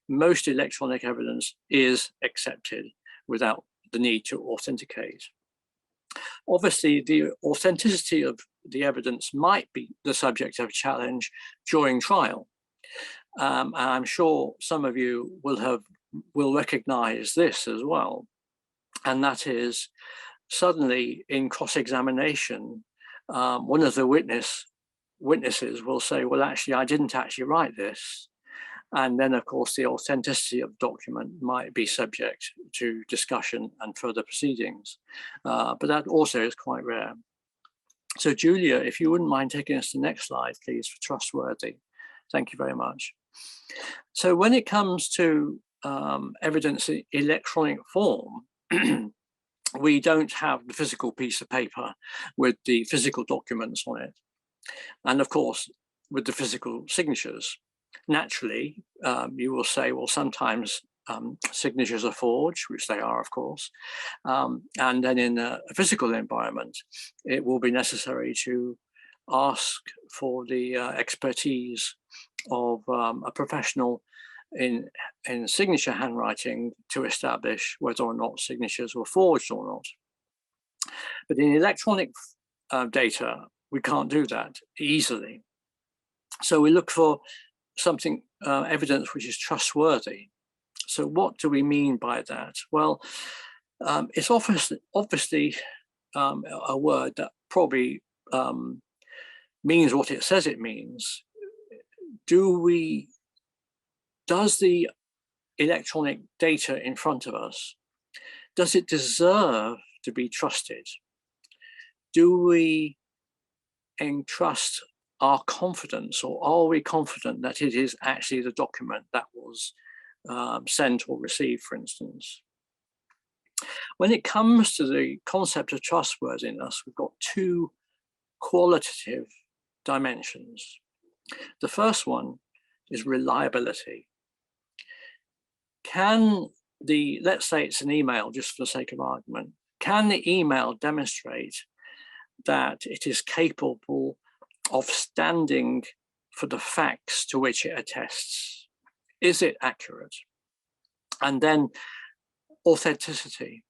most electronic evidence is accepted without the need to authenticate. Obviously, the authenticity of the evidence might be the subject of challenge during trial. And I'm sure some of you will recognize this as well. And that is, suddenly in cross-examination, one of the witnesses will say, well, actually, I didn't actually write this. And then, of course, the authenticity of the document might be subject to discussion and further proceedings. But that also is quite rare. So, Julia, if you wouldn't mind taking us to the next slide, please, for trustworthy. Thank you very much. So when it comes to evidence in electronic form, we don't have the physical piece of paper with the physical documents on it. And of course, with the physical signatures. Naturally, you will say, well, sometimes signatures are forged, which they are, of course. And then in a physical environment, it will be necessary to ask for the expertise of a professional in signature handwriting to establish whether or not signatures were forged or not. But in electronic data, we can't do that easily. So we look for something, evidence which is trustworthy. So what do we mean by that? Well, It's obviously a word that probably means what it says it means. Does the electronic data in front of us, does it deserve to be trusted? Do we entrust our confidence, or are we confident that it is actually the document that was sent or received, for instance? When it comes to the concept of trustworthiness, we've got two qualitative dimensions. The first one is reliability. Can let's say it's an email, just for the sake of argument, can the email demonstrate that it is capable of standing for the facts to which it attests? Is it accurate? And then authenticity.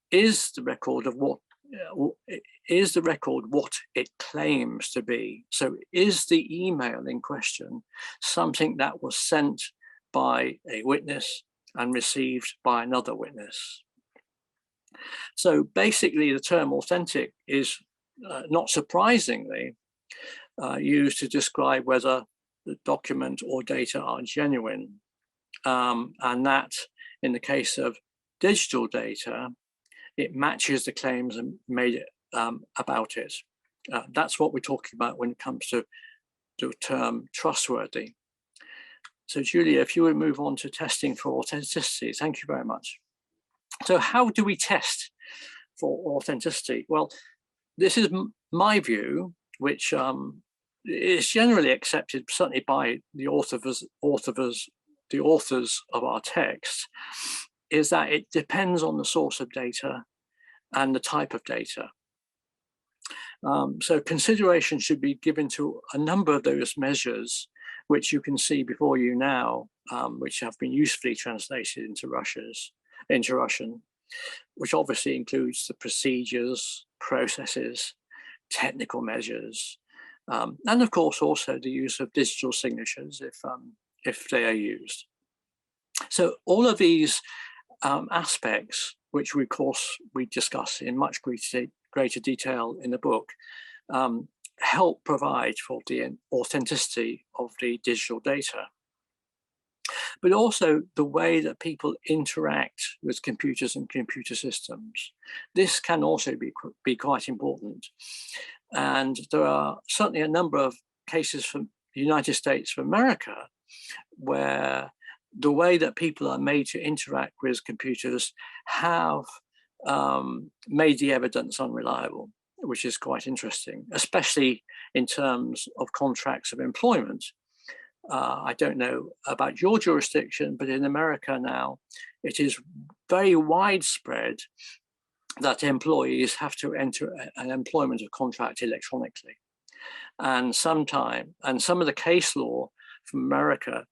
Is the record what it claims to be? So is the email in question something that was sent by a witness and received by another witness? So basically the term authentic is not surprisingly used to describe whether the document or data are genuine. And that in the case of digital data, it matches the claims made about it. That's what we're talking about when it comes to the term trustworthy. So Julia, if you would move on to testing for authenticity. Thank you very much. So how do we test for authenticity? Well, this is my view, which is generally accepted, certainly by the authors of our text, is that it depends on the source of data and the type of data. So consideration should be given to a number of those measures, which you can see before you now, which have been usefully translated into Russian, which obviously includes the procedures, processes, technical measures, and of course also the use of digital signatures if they are used. So all of these aspects, which we discuss in much greater detail in the book, help provide for the authenticity of the digital data. But also the way that people interact with computers and computer systems. This can also be quite important. And there are certainly a number of cases from the United States of America where the way that people are made to interact with computers have made the evidence unreliable, which is quite interesting, especially in terms of contracts of employment. I don't know about your jurisdiction, but in America now, it is very widespread that employees have to enter an employment contract electronically. And some of the case law from America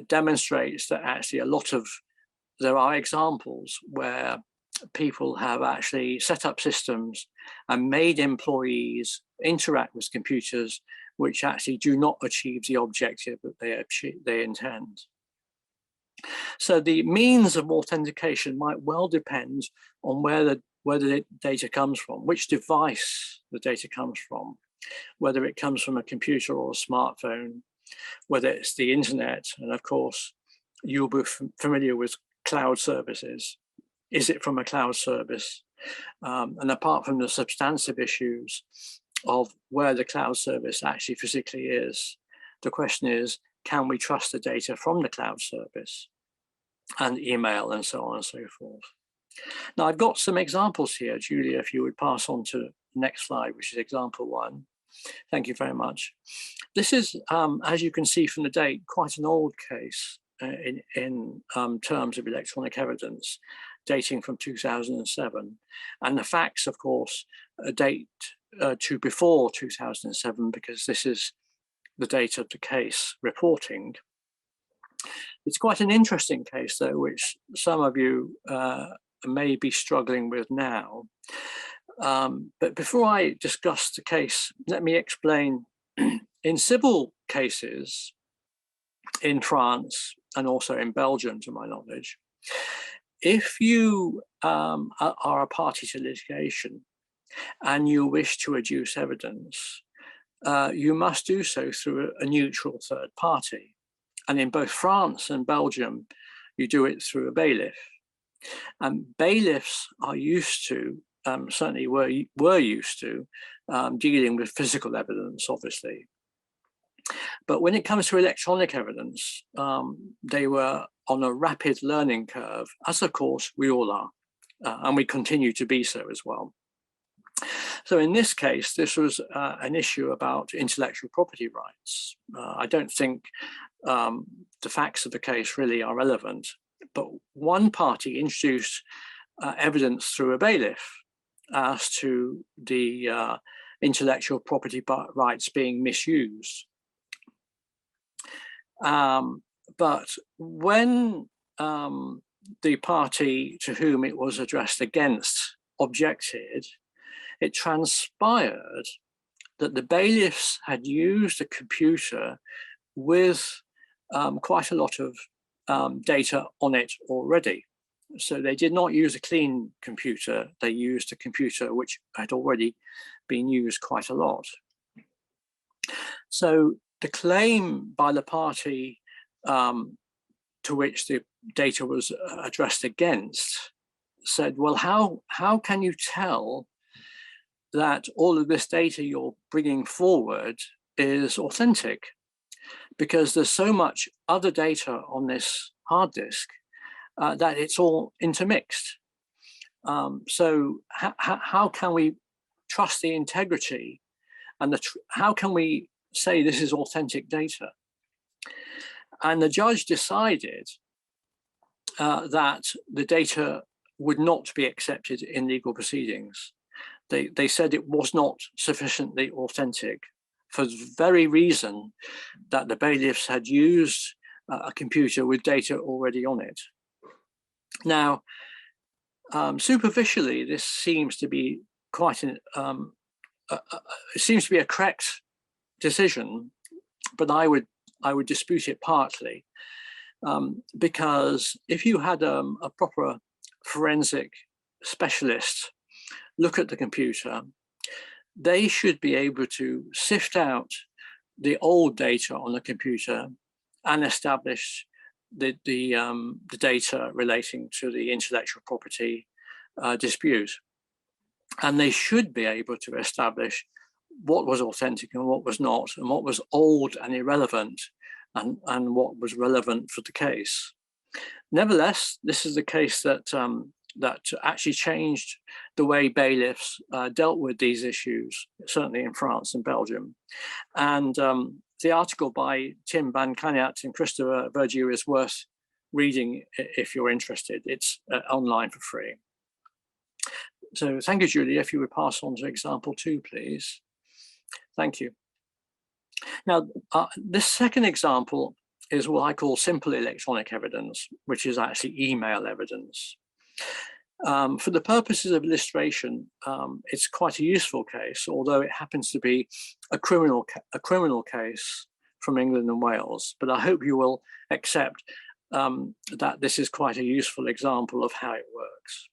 demonstrates that actually there are examples where people have actually set up systems and made employees interact with computers which actually do not achieve the objective that they intend. So the means of authentication might well depend on where the data comes from, which device the data comes from, whether it comes from a computer or a smartphone, whether it's the internet, and of course, you'll be familiar with cloud services. Is it from a cloud service? And apart from the substantive issues of where the cloud service actually physically is, the question is, can we trust the data from the cloud service and email and so on and so forth? Now, I've got some examples here, Julia, if you would pass on to the next slide, which is example 1. Thank you very much. This is, as you can see from the date, quite an old case in terms of electronic evidence, dating from 2007. And the facts, of course, date to before 2007, because this is the date of the case reporting. It's quite an interesting case, though, which some of you may be struggling with now. But before I discuss the case, let me explain. In civil cases in France and also in Belgium, to my knowledge, if you are a party to litigation and you wish to adduce evidence, you must do so through a neutral third party. And in both France and Belgium, you do it through a bailiff. And bailiffs are used to, certainly were used to, dealing with physical evidence, obviously. But when it comes to electronic evidence, they were on a rapid learning curve, as of course we all are, and we continue to be so as well. So in this case, this was an issue about intellectual property rights. I don't think the facts of the case really are relevant, but one party introduced evidence through a bailiff as to the intellectual property rights being misused. But when the party to whom it was addressed against objected, it transpired that the bailiffs had used a computer with quite a lot of data on it already. So they did not use a clean computer, they used a computer which had already been used quite a lot. So the claim by the party to which the data was addressed against said, well, how can you tell that all of this data you're bringing forward is authentic? Because there's so much other data on this hard disk that it's all intermixed. So how can we trust the integrity and how can we say this is authentic data? And the judge decided that the data would not be accepted in legal proceedings. They said it was not sufficiently authentic for the very reason that the bailiffs had used a computer with data already on it. Now, superficially, this seems to be quite it seems to be a correct decision, but I would dispute it partly, because if you had a proper forensic specialist look at the computer, they should be able to sift out the old data on the computer and establish the data relating to the intellectual property dispute. And they should be able to establish what was authentic and what was not, and what was old and irrelevant, and what was relevant for the case. Nevertheless, this is the case that that actually changed the way bailiffs dealt with these issues, certainly in France and Belgium. And the article by Tim Van Kanyat and Christopher Verdieu is worth reading if you're interested. It's online for free. So thank you, Julie. If you would pass on to example 2, please. Thank you. Now, this second example is what I call simple electronic evidence, which is actually email evidence. For the purposes of illustration, it's quite a useful case, although it happens to be a criminal case from England and Wales. But I hope you will accept that this is quite a useful example of how it works.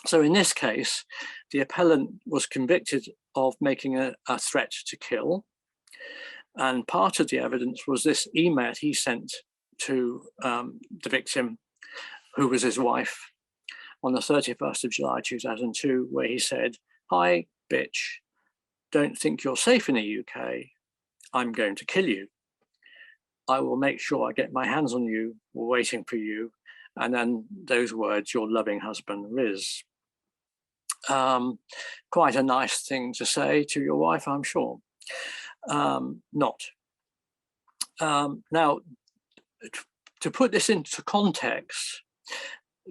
So in this case, the appellant was convicted of making a threat to kill. And part of the evidence was this email he sent to the victim, who was his wife, on the 31st of July 2002, where he said, "Hi, bitch, don't think you're safe in the UK. I'm going to kill you. I will make sure I get my hands on you. We're waiting for you." And then those words, "your loving husband, Riz." Quite a nice thing to say to your wife, I'm sure. Not. Now, to put this into context,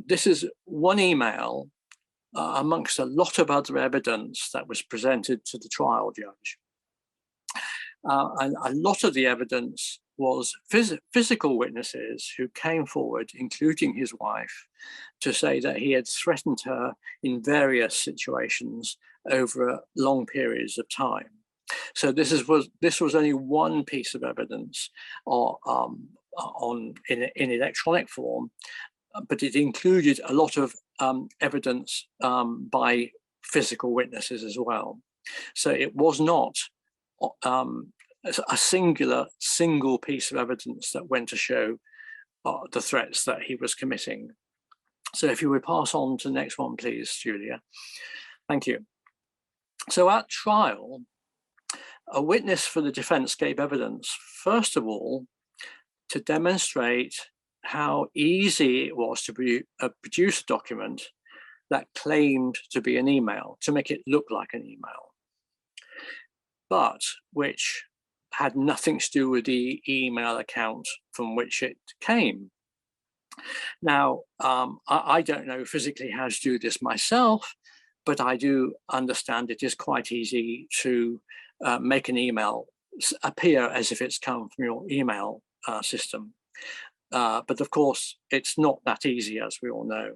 this is one email amongst a lot of other evidence that was presented to the trial judge. And a lot of the evidence was physical witnesses who came forward, including his wife, to say that he had threatened her in various situations over long periods of time. So this was only one piece of evidence in electronic form, but it included a lot of evidence by physical witnesses as well. So it was not a single piece of evidence that went to show the threats that he was committing. So if you would pass on to the next one, please, Julia. Thank you. So at trial, a witness for the defense gave evidence, first of all, to demonstrate how easy it was to produce a document that claimed to be an email, to make it look like an email, but which had nothing to do with the email account from which it came. Now, I don't know physically how to do this myself, but I do understand it is quite easy to make an email appear as if it's come from your email system. But of course, it's not that easy, as we all know.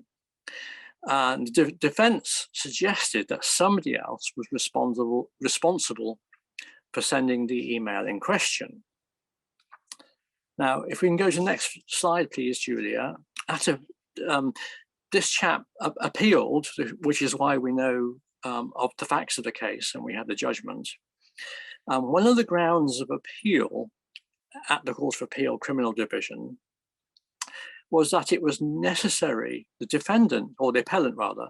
And the defense suggested that somebody else was responsible for sending the email in question. Now, if we can go to the next slide, please, Julia. This chap appealed, which is why we know of the facts of the case and we had the judgment. One of the grounds of appeal at the Court of Appeal Criminal Division was that it was necessary, the defendant, or the appellant rather,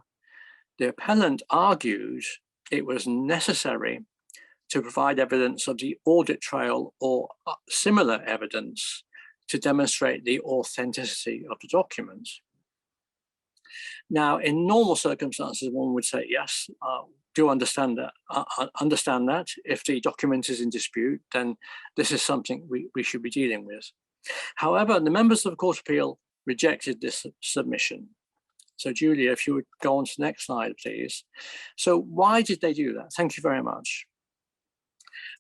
the appellant argued it was necessary to provide evidence of the audit trail or similar evidence to demonstrate the authenticity of the document. Now, in normal circumstances, one would say, yes, do understand that. If the document is in dispute, then this is something we should be dealing with. However, the members of the Court of Appeal rejected this submission. So Julia, if you would go on to the next slide, please. So why did they do that? Thank you very much.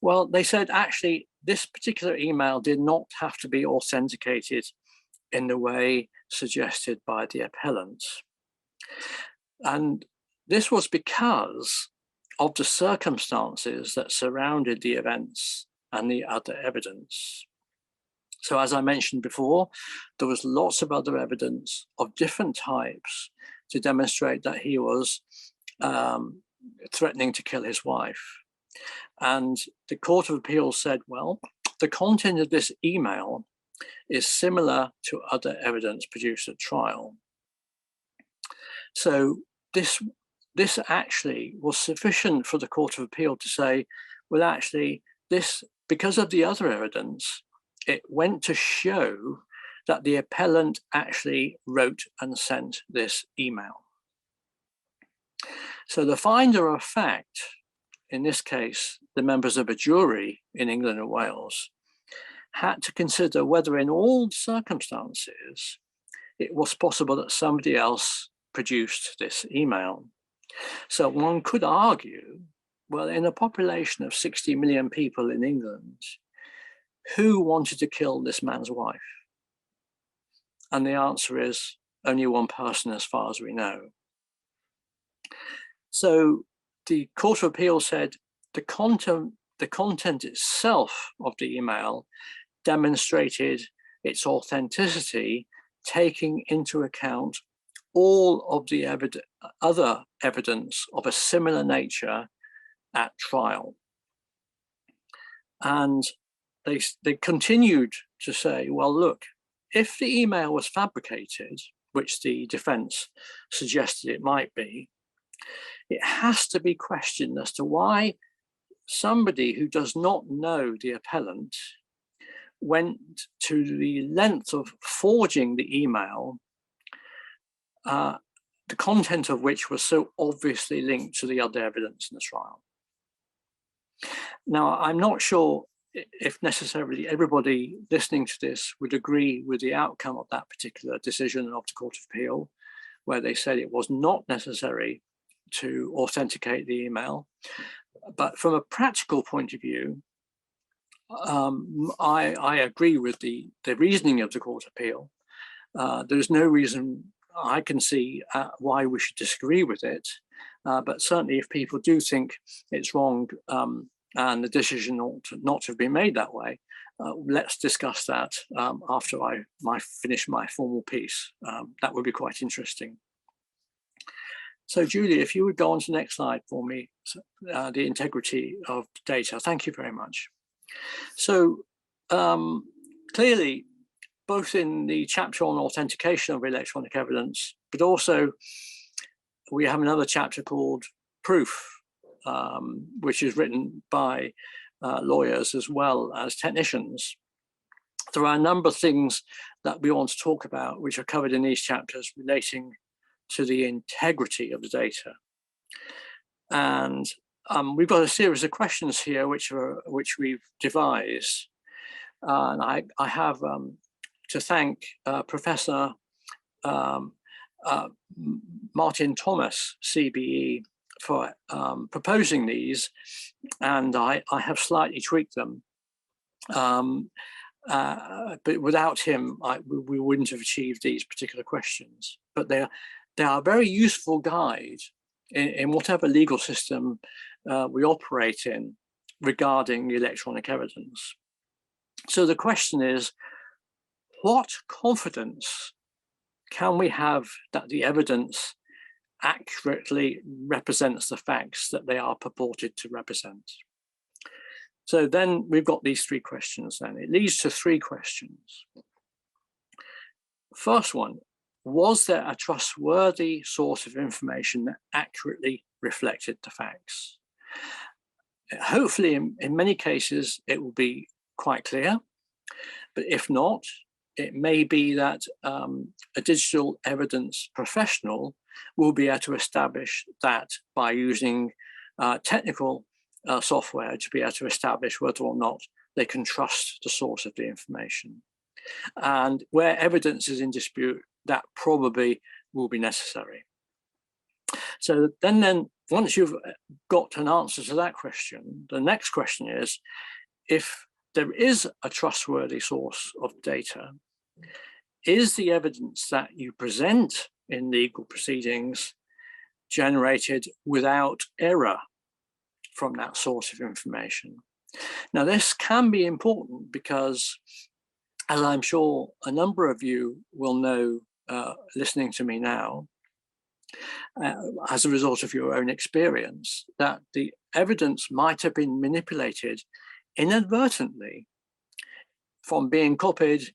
Well, they said, actually, this particular email did not have to be authenticated in the way suggested by the appellant. And this was because of the circumstances that surrounded the events and the other evidence. So as I mentioned before, there was lots of other evidence of different types to demonstrate that he was threatening to kill his wife. And the Court of Appeal said, well, the content of this email is similar to other evidence produced at trial. So this actually was sufficient for the Court of Appeal to say, well, actually, this, because of the other evidence, it went to show that the appellant actually wrote and sent this email. So the finder of fact, in this case, the members of a jury in England and Wales, had to consider whether in all circumstances it was possible that somebody else produced this email. So one could argue, well, in a population of 60 million people in England, who wanted to kill this man's wife? And the answer is only one person, as far as we know. So the Court of Appeal said the content itself of the email demonstrated its authenticity, taking into account all of the other evidence of a similar nature at trial. And they continued to say, well, look, if the email was fabricated, which the defense suggested it might be, it has to be questioned as to why somebody who does not know the appellant went to the length of forging the email, the content of which was so obviously linked to the other evidence in the trial. Now, I'm not sure if necessarily everybody listening to this would agree with the outcome of that particular decision of the Court of Appeal, where they said it was not necessary to authenticate the email. But from a practical point of view, I agree with the reasoning of the Court of Appeal. There's no reason I can see why we should disagree with it. But certainly if people do think it's wrong and the decision ought not to have been made that way, let's discuss that after I finish my formal piece. That would be quite interesting. So Julie, if you would go on to the next slide for me, the integrity of data. Thank you very much. So clearly, both in the chapter on authentication of electronic evidence, but also we have another chapter called Proof, which is written by lawyers as well as technicians. There are a number of things that we want to talk about, which are covered in these chapters relating to the integrity of the data. And we've got a series of questions here which we've devised. And I have to thank Professor Martin Thomas, CBE, for proposing these, and I have slightly tweaked them. But without him, we wouldn't have achieved these particular questions. But they are a very useful guide in whatever legal system we operate in regarding electronic evidence. So the question is, what confidence can we have that the evidence accurately represents the facts that they are purported to represent? So then we've got these three questions then. It leads to three questions. First one, was there a trustworthy source of information that accurately reflected the facts? Hopefully, in many cases, it will be quite clear. But if not, it may be that a digital evidence professional will be able to establish that by using technical software to be able to establish whether or not they can trust the source of the information. And where evidence is in dispute, that probably will be necessary. So then once you've got an answer to that question, the next question is, if there is a trustworthy source of data, is the evidence that you present in legal proceedings generated without error from that source of information? Now, this can be important because, as I'm sure a number of you will know listening to me now, as a result of your own experience, that the evidence might have been manipulated inadvertently from being copied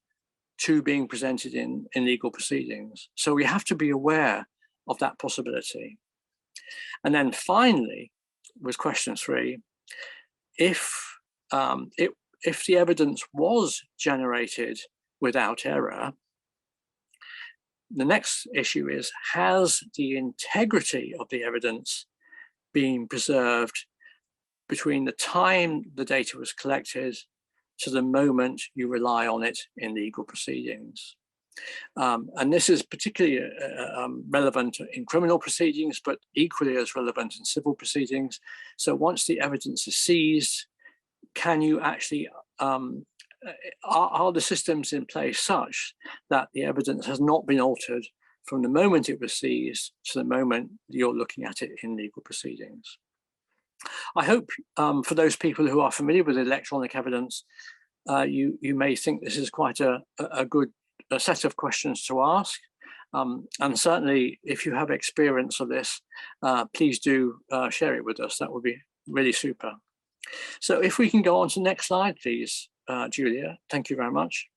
to being presented in legal proceedings. So we have to be aware of that possibility. And then finally, with question 3, if the evidence was generated without error, the next issue is, has the integrity of the evidence been preserved between the time the data was collected to the moment you rely on it in legal proceedings? And this is particularly relevant in criminal proceedings, but equally as relevant in civil proceedings. So once the evidence is seized, can you actually, are the systems in place such that the evidence has not been altered from the moment it was seized to the moment you're looking at it in legal proceedings? I hope for those people who are familiar with electronic evidence, you may think this is quite a good set of questions to ask. And certainly, if you have experience of this, please do share it with us. That would be really super. So if we can go on to the next slide, please, Julia. Thank you very much.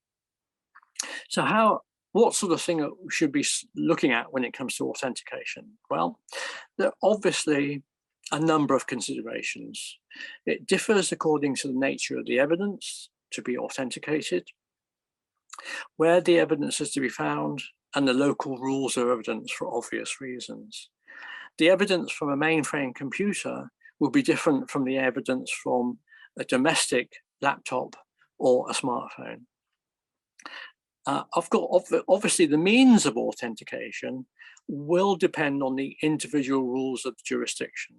So what sort of thing should we be looking at when it comes to authentication? Well, there are obviously a number of considerations. It differs according to the nature of the evidence to be authenticated, where the evidence is to be found, and the local rules of evidence for obvious reasons. The evidence from a mainframe computer will be different from the evidence from a domestic laptop or a smartphone. Obviously, the means of authentication will depend on the individual rules of the jurisdiction.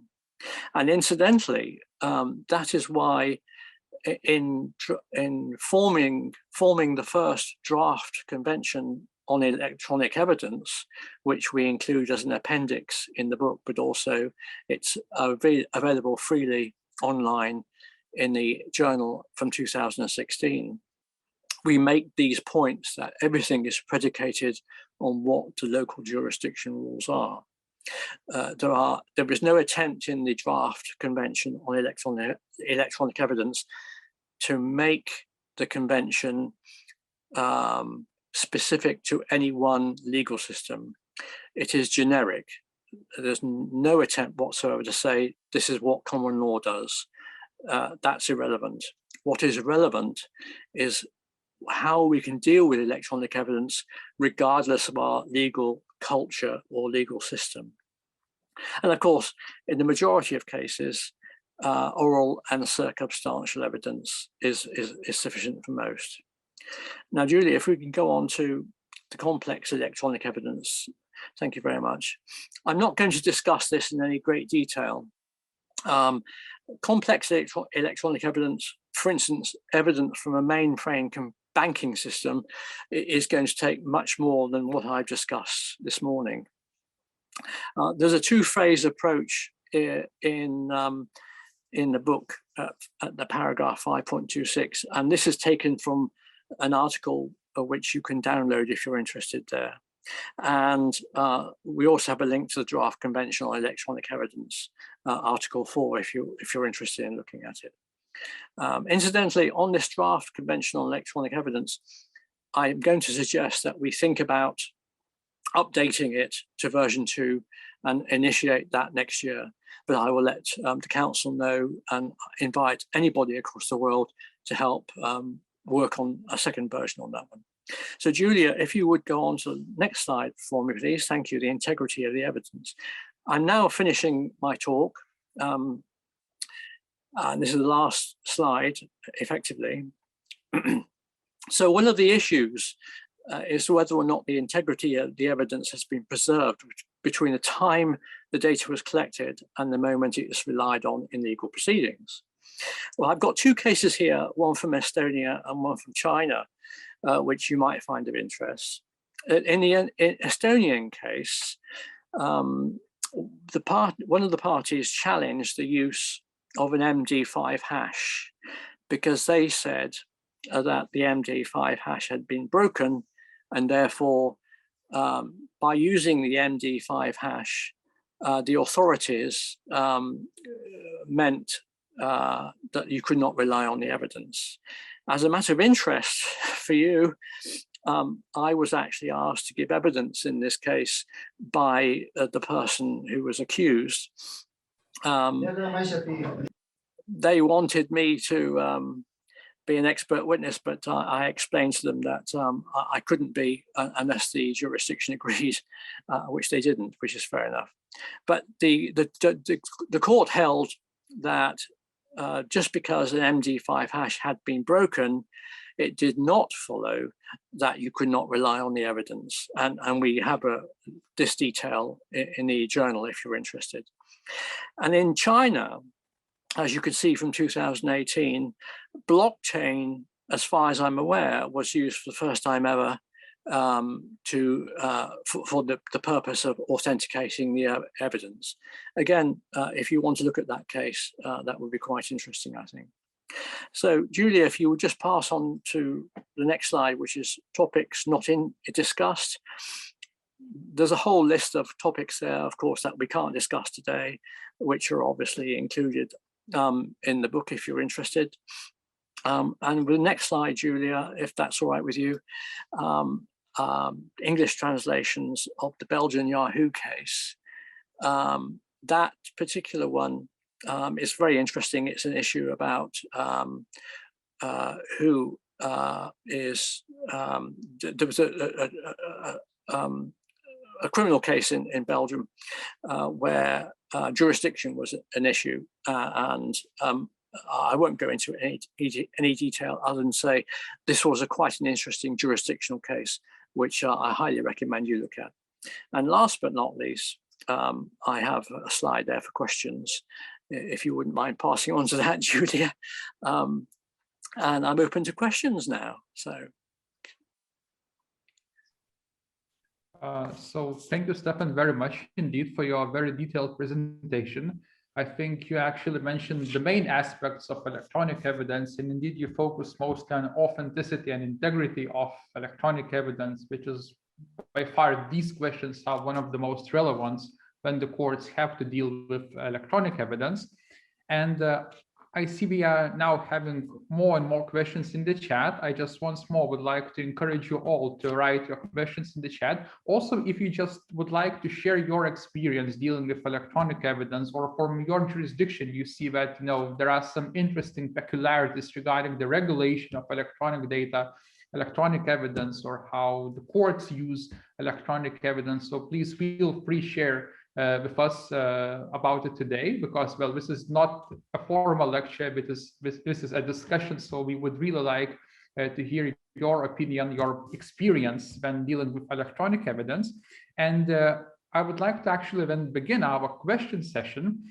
And incidentally, that is why in forming the first draft convention on electronic evidence, which we include as an appendix in the book, but also it's available freely online in the journal from 2016, we make these points that everything is predicated on what the local jurisdiction rules are. There is no attempt in the draft convention on electronic evidence to make the convention specific to any one legal system. It is generic. There's no attempt whatsoever to say this is what common law does. That's irrelevant. What is relevant is how we can deal with electronic evidence regardless of our legal culture or legal system. And of course, in the majority of cases, oral and circumstantial evidence is sufficient for most. Now, Julia, if we can go on to the complex electronic evidence. Thank you very much. I'm not going to discuss this in any great detail. Complex electronic evidence, for instance, evidence from a mainframe banking system, is going to take much more than what I've discussed this morning. There's a two-phase approach in the book at the paragraph 5.26, and this is taken from an article which you can download if you're interested there. And we also have a link to the draft convention on electronic evidence, article 4, if you're interested in looking at it. Incidentally, on this draft convention on electronic evidence, I'm going to suggest that we think about updating it to version 2 and initiate that next year. But I will let the council know and invite anybody across the world to help work on a second version on that one. So Julia, if you would go on to the next slide for me, please. Thank you, the integrity of the evidence. I'm now finishing my talk. And this is the last slide, effectively. So one of the issues is whether or not the integrity of the evidence has been preserved between the time the data was collected and the moment it is relied on in legal proceedings. Well, I've got two cases here, one from Estonia and one from China, which you might find of interest. In the Estonian case, one of the parties challenged the use of an MD5 hash because they said that the MD5 hash had been broken, and therefore, by using the MD5 hash, the authorities meant that you could not rely on the evidence. As a matter of interest for you, I was actually asked to give evidence in this case by the person who was accused. They wanted me to be an expert witness, but I explained to them that I couldn't be unless the jurisdiction agreed, which they didn't, which is fair enough. But the court held that just because an MD5 hash had been broken, it did not follow that you could not rely on the evidence. And we have this detail in the journal if you're interested. And in China, as you can see from 2018, blockchain, as far as I'm aware, was used for the first time ever for the purpose of authenticating the evidence. Again, if you want to look at that case, that would be quite interesting, I think. So, Julia, if you would just pass on to the next slide, which is topics not discussed. There's a whole list of topics there, of course, that we can't discuss today, which are obviously included in the book if you're interested. And with the next slide, Julia, if that's all right with you, English translations of the Belgian Yahoo case. That particular one is very interesting. It's an issue about who is, there was a criminal case in Belgium where jurisdiction was an issue, and I won't go into any detail other than say this was quite an interesting jurisdictional case, which I highly recommend you look at. And last but not least, I have a slide there for questions, if you wouldn't mind passing on to that, Julia. And I'm open to questions now. So thank you, Stefan, very much indeed for your very detailed presentation. I think you actually mentioned the main aspects of electronic evidence, and indeed you focus most on authenticity and integrity of electronic evidence, which is by far these questions are one of the most relevant when the courts have to deal with electronic evidence. And I see we are now having more and more questions in the chat. I just once more would like to encourage you all to write your questions in the chat. Also, if you just would like to share your experience dealing with electronic evidence, or from your jurisdiction, you see that there are some interesting peculiarities regarding the regulation of electronic data, electronic evidence, or how the courts use electronic evidence. So please feel free to share with us about it today, because, well, this is not a formal lecture, but this is a discussion. So we would really like to hear your opinion, your experience when dealing with electronic evidence. And I would like to actually then begin our question session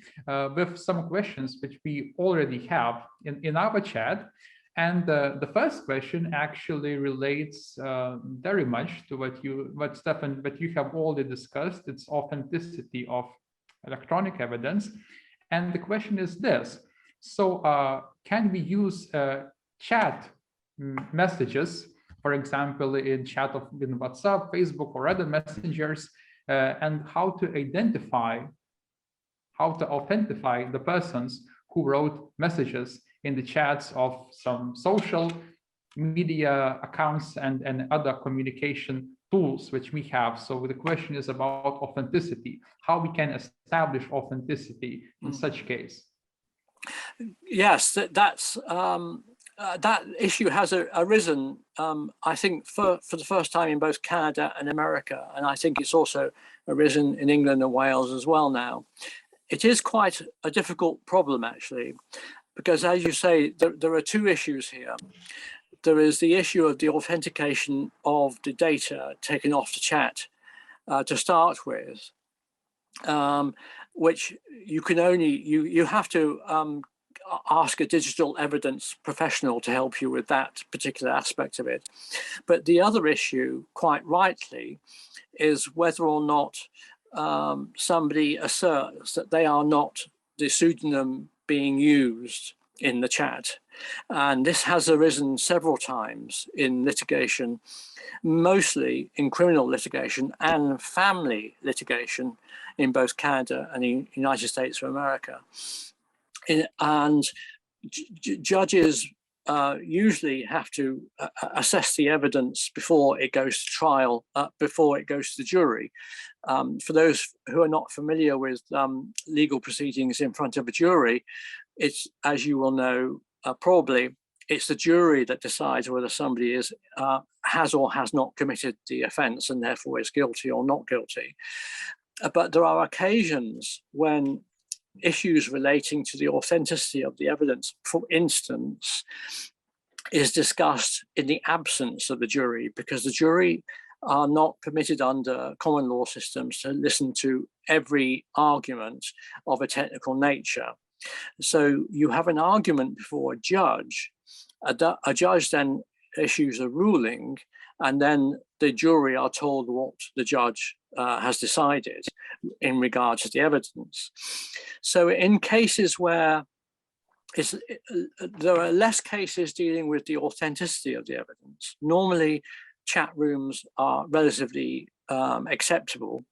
with some questions which we already have in our chat. And the first question actually relates very much to what Stefan, you have already discussed. It's authenticity of electronic evidence. And the question is this: so can we use chat messages, for example, in WhatsApp, Facebook, or other messengers, and how to authentify the persons who wrote messages in the chats of some social media accounts and other communication tools which we have. So the question is about authenticity, how we can establish authenticity in such case. Yes, that issue has arisen, I think, for the first time in both Canada and America, and I think it's also arisen in England and Wales as well now. It is quite a difficult problem, actually, because, as you say, there are two issues here. There is the issue of the authentication of the data taken off the chat to start with, which you can only, you have to ask a digital evidence professional to help you with that particular aspect of it. But the other issue, quite rightly, is whether or not somebody asserts that they are not the pseudonym being used in the chat. And this has arisen several times in litigation, mostly in criminal litigation and family litigation in both Canada and the United States of America. And judges usually have to assess the evidence before it goes to trial, before it goes to the jury. For those who are not familiar with legal proceedings in front of a jury, it's, as you will know, probably it's the jury that decides whether somebody has or has not committed the offence and therefore is guilty or not guilty. But there are occasions when issues relating to the authenticity of the evidence, for instance, is discussed in the absence of the jury, because the jury are not permitted under common law systems to listen to every argument of a technical nature. So you have an argument before a judge. A judge then issues a ruling, and then the jury are told what the judge has decided in regards to the evidence. So in cases where there are less cases dealing with the authenticity of the evidence, normally chat rooms are relatively acceptable.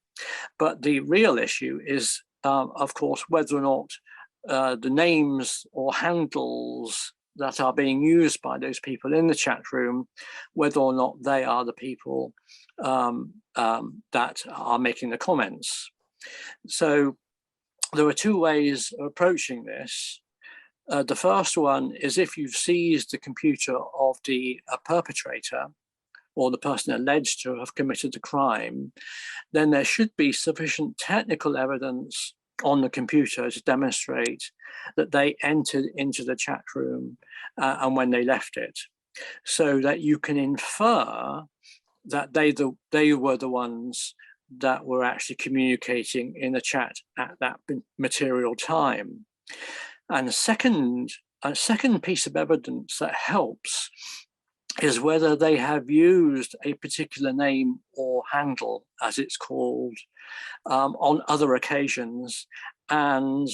But the real issue is, of course, whether or not the names or handles that are being used by those people in the chat room, whether or not they are the people that are making the comments. So there are two ways of approaching this. The first one is if you've seized the computer of the perpetrator or the person alleged to have committed the crime, then there should be sufficient technical evidence on the computer to demonstrate that they entered into the chat room and when they left it, so that you can infer that they were the ones that were actually communicating in the chat at that material time. And a second piece of evidence that helps is whether they have used a particular name or handle, as it's called, on other occasions, and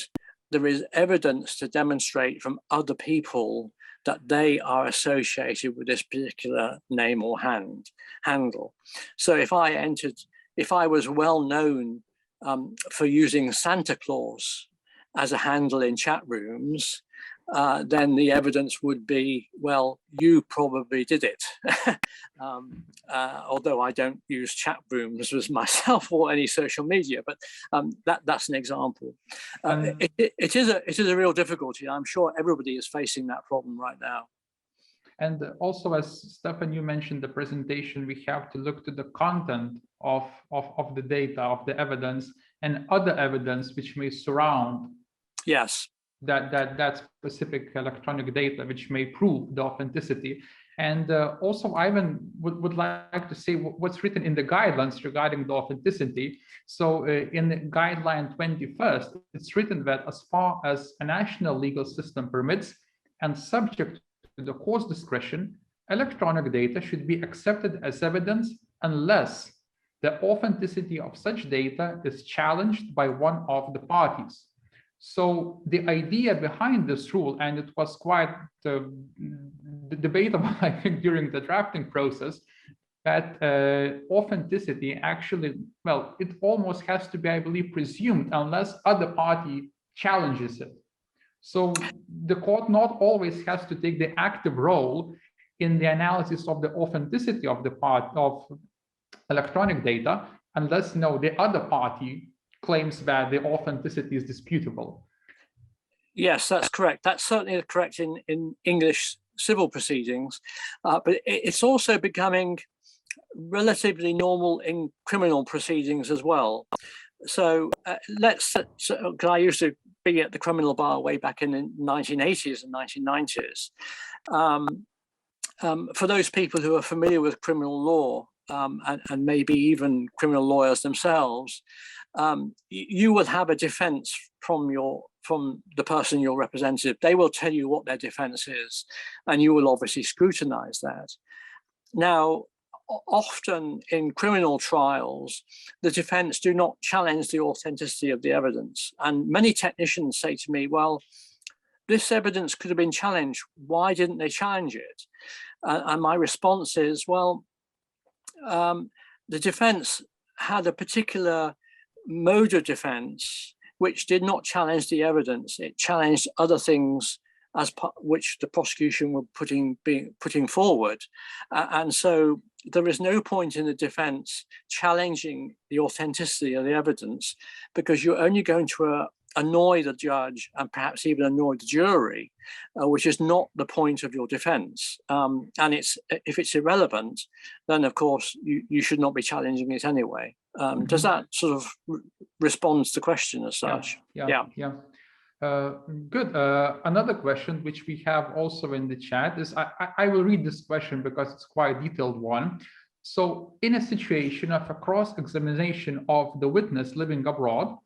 there is evidence to demonstrate from other people that they are associated with this particular name or handle. So if I was well known for using Santa Claus as a handle in chat rooms, then the evidence would be, well, you probably did it. Although I don't use chat rooms as myself or any social media, but that's an example. It is a real difficulty. I'm sure everybody is facing that problem right now. And also, as Stefan, you mentioned the presentation, we have to look to the content of the data, of the evidence, and other evidence which may surround that specific electronic data, which may prove the authenticity. And also, Ivan would like to say what's written in the guidelines regarding the authenticity. So in the guideline 21st, it's written that as far as a national legal system permits and subject to the court's discretion, electronic data should be accepted as evidence unless the authenticity of such data is challenged by one of the parties. So the idea behind this rule, and it was quite debatable, I think, during the drafting process, that authenticity actually, well, it almost has to be, I believe, presumed unless other party challenges it. So the court not always has to take the active role in the analysis of the authenticity of the part of electronic data, unless the other party claims that the authenticity is disputable. Yes, that's correct. That's certainly correct in English civil proceedings, but it's also becoming relatively normal in criminal proceedings as well. So because I used to be at the criminal bar way back in the 1980s and 1990s. For those people who are familiar with criminal law, and maybe even criminal lawyers themselves, you will have a defense from the person you're representing. They will tell you what their defense is, and you will obviously scrutinize that. Now, often in criminal trials, the defense do not challenge the authenticity of the evidence. And many technicians say to me, well, this evidence could have been challenged. Why didn't they challenge it? And my response is, well, the defense had a particular mode of defense which did not challenge the evidence. It challenged other things which the prosecution were putting forward. And so there is no point in the defense challenging the authenticity of the evidence, because you're only going to annoy the judge and perhaps even annoy the jury, which is not the point of your defense. And if it's irrelevant, then of course you should not be challenging it anyway. Does that sort of respond to the question as such? Yeah. Good. Another question which we have also in the chat is, I will read this question because it's quite a detailed one. So in a situation of a cross-examination of the witness living abroad,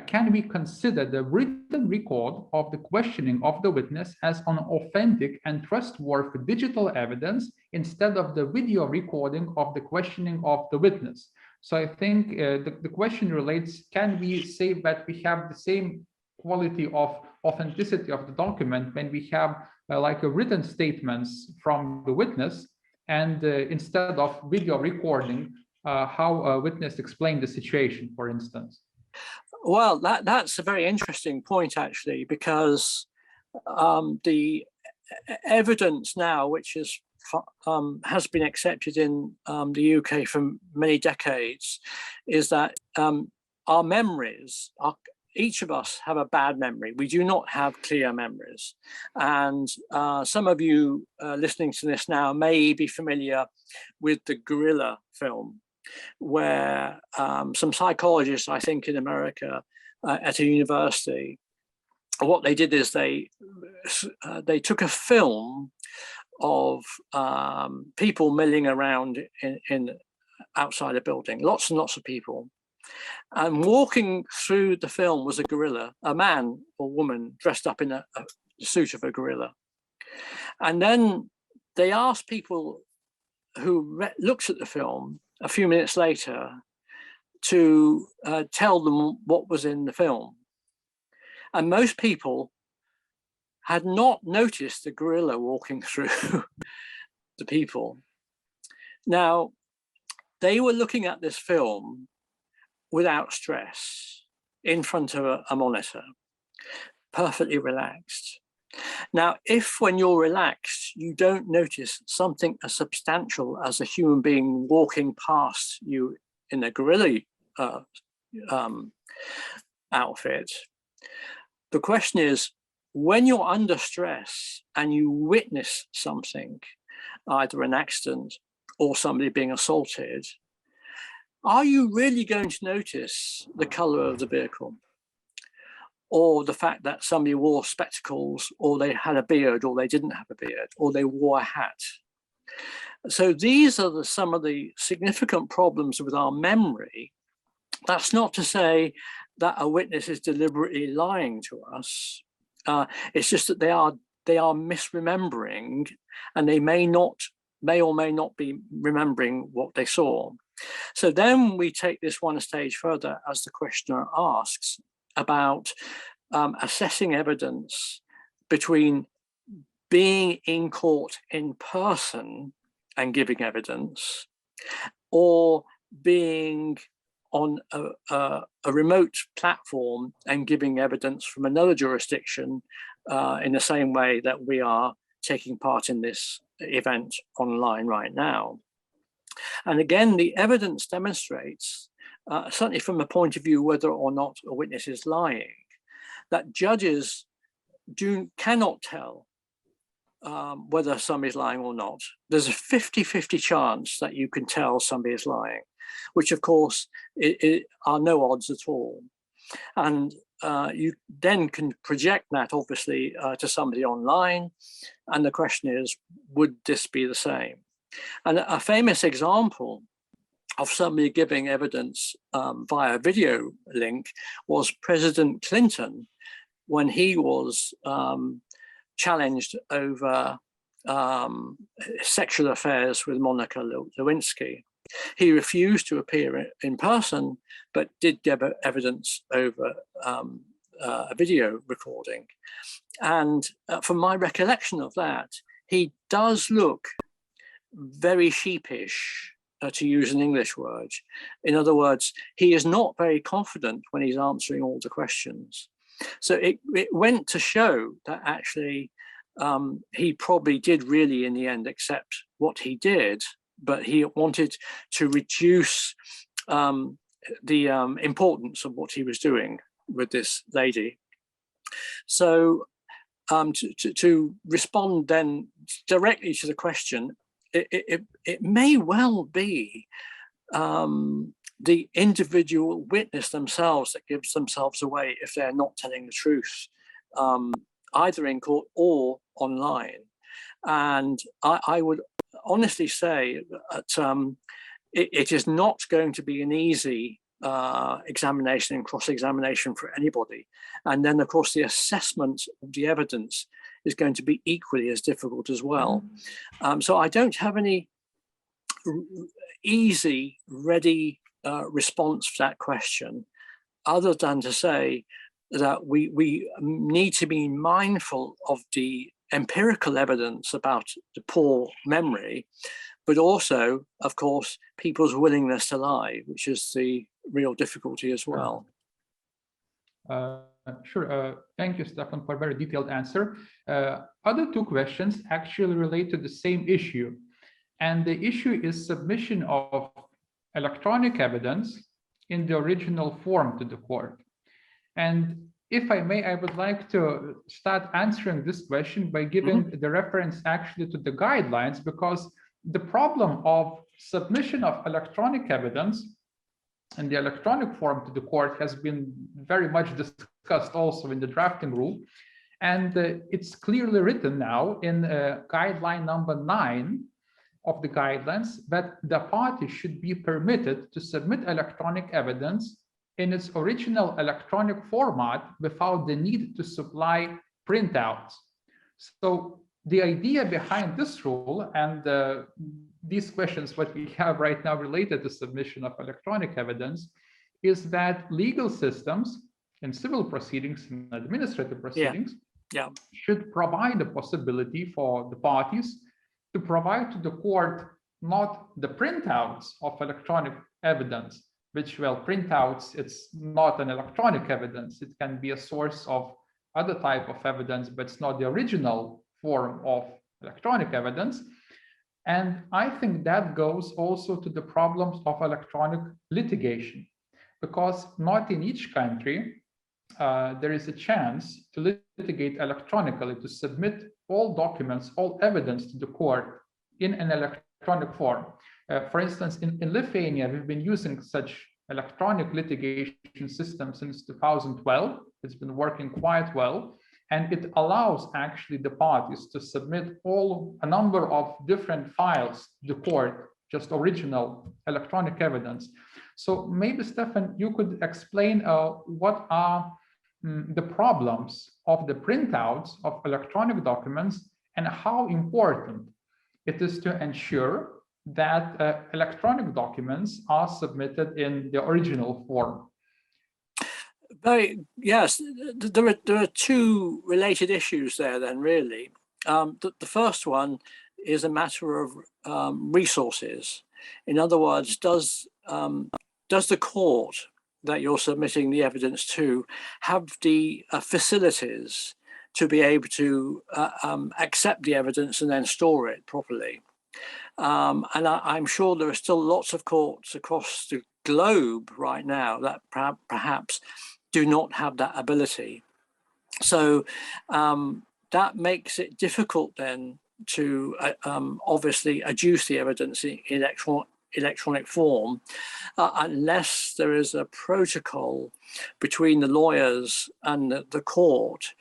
can we consider the written record of the questioning of the witness as an authentic and trustworthy digital evidence instead of the video recording of the questioning of the witness? So I think the question relates, can we say that we have the same quality of authenticity of the document when we have like a written statements from the witness, and instead of video recording how a witness explained the situation, for instance? Well, that's a very interesting point, actually, because the evidence now, which has been accepted in the UK for many decades, is that our memories, each of us have a bad memory. We do not have clear memories. And some of you listening to this now may be familiar with the Gorilla film, where some psychologists, I think in America, at a university, what they did is they took a film of people milling around in outside a building, lots and lots of people. And walking through the film was a gorilla, a man or woman dressed up in a suit of a gorilla. And then they asked people who looked at the film a few minutes later to tell them what was in the film. And most people had not noticed the gorilla walking through the people. Now, they were looking at this film without stress in front of a monitor, perfectly relaxed. Now, if when you're relaxed, you don't notice something as substantial as a human being walking past you in a gorilla outfit, the question is, when you're under stress and you witness something, either an accident or somebody being assaulted, are you really going to notice the color of the vehicle? Or the fact that somebody wore spectacles, or they had a beard, or they didn't have a beard, or they wore a hat? So these are some of the significant problems with our memory. That's not to say that a witness is deliberately lying to us. It's just that they are misremembering, and they may or may not be remembering what they saw. So then we take this one stage further, as the questioner asks, about assessing evidence between being in court in person and giving evidence, or being on a remote platform and giving evidence from another jurisdiction in the same way that we are taking part in this event online right now. And again, the evidence demonstrates, certainly from the point of view whether or not a witness is lying, that judges cannot tell whether somebody's lying or not. There's a 50-50 chance that you can tell somebody is lying, which of course are no odds at all. And you then can project that obviously to somebody online. And the question is, would this be the same? And a famous example of somebody giving evidence via video link was President Clinton, when he was challenged over sexual affairs with Monica Lewinsky. He refused to appear in person, but did give evidence over a video recording. And from my recollection of that, he does look very sheepish, to use an English word. In other words, he is not very confident when he's answering all the questions. So it went to show that actually he probably did really in the end accept what he did, but he wanted to reduce the importance of what he was doing with this lady. So to respond then directly to the question, it may well be the individual witness themselves that gives themselves away if they're not telling the truth, either in court or online. And I would honestly say that it is not going to be an easy examination and cross-examination for anybody. And then, of course, the assessment of the evidence is going to be equally as difficult as well. So I don't have any easy, ready response to that question, other than to say that we need to be mindful of the empirical evidence about the poor memory, but also, of course, people's willingness to lie, which is the real difficulty as well. Sure. Thank you, Stefan, for a very detailed answer. Other two questions actually relate to the same issue. And the issue is submission of electronic evidence in the original form to the court. And if I may, I would like to start answering this question by giving the reference actually to the guidelines, because the problem of submission of electronic evidence in the electronic form to the court has been very much discussed also in the drafting rule. And it's clearly written now in guideline number 9 of the guidelines that the party should be permitted to submit electronic evidence in its original electronic format without the need to supply printouts. So the idea behind this rule, and these questions what we have right now related to submission of electronic evidence, is that legal systems in civil proceedings and administrative proceedings should provide the possibility for the parties to provide to the court not the printouts of electronic evidence, which, well, printouts, it's not an electronic evidence. It can be a source of other type of evidence, but it's not the original form of electronic evidence. And I think that goes also to the problems of electronic litigation, because not in each country there is a chance to litigate electronically, to submit all documents, all evidence to the court in an electronic form. For instance, in Lithuania, we've been using such electronic litigation system since 2012. It's been working quite well. And it allows actually the parties to submit a number of different files to the court, just original electronic evidence. So maybe, Stefan, you could explain what are the problems of the printouts of electronic documents and how important it is to ensure that electronic documents are submitted in the original form. Yes, there are two related issues there then, really. The first one is a matter of resources. In other words, does the court that you're submitting the evidence to have the facilities to be able to accept the evidence and then store it properly? And I'm sure there are still lots of courts across the globe right now that perhaps do not have that ability. So that makes it difficult then to obviously adduce the evidence in electronic form unless there is a protocol between the lawyers and the court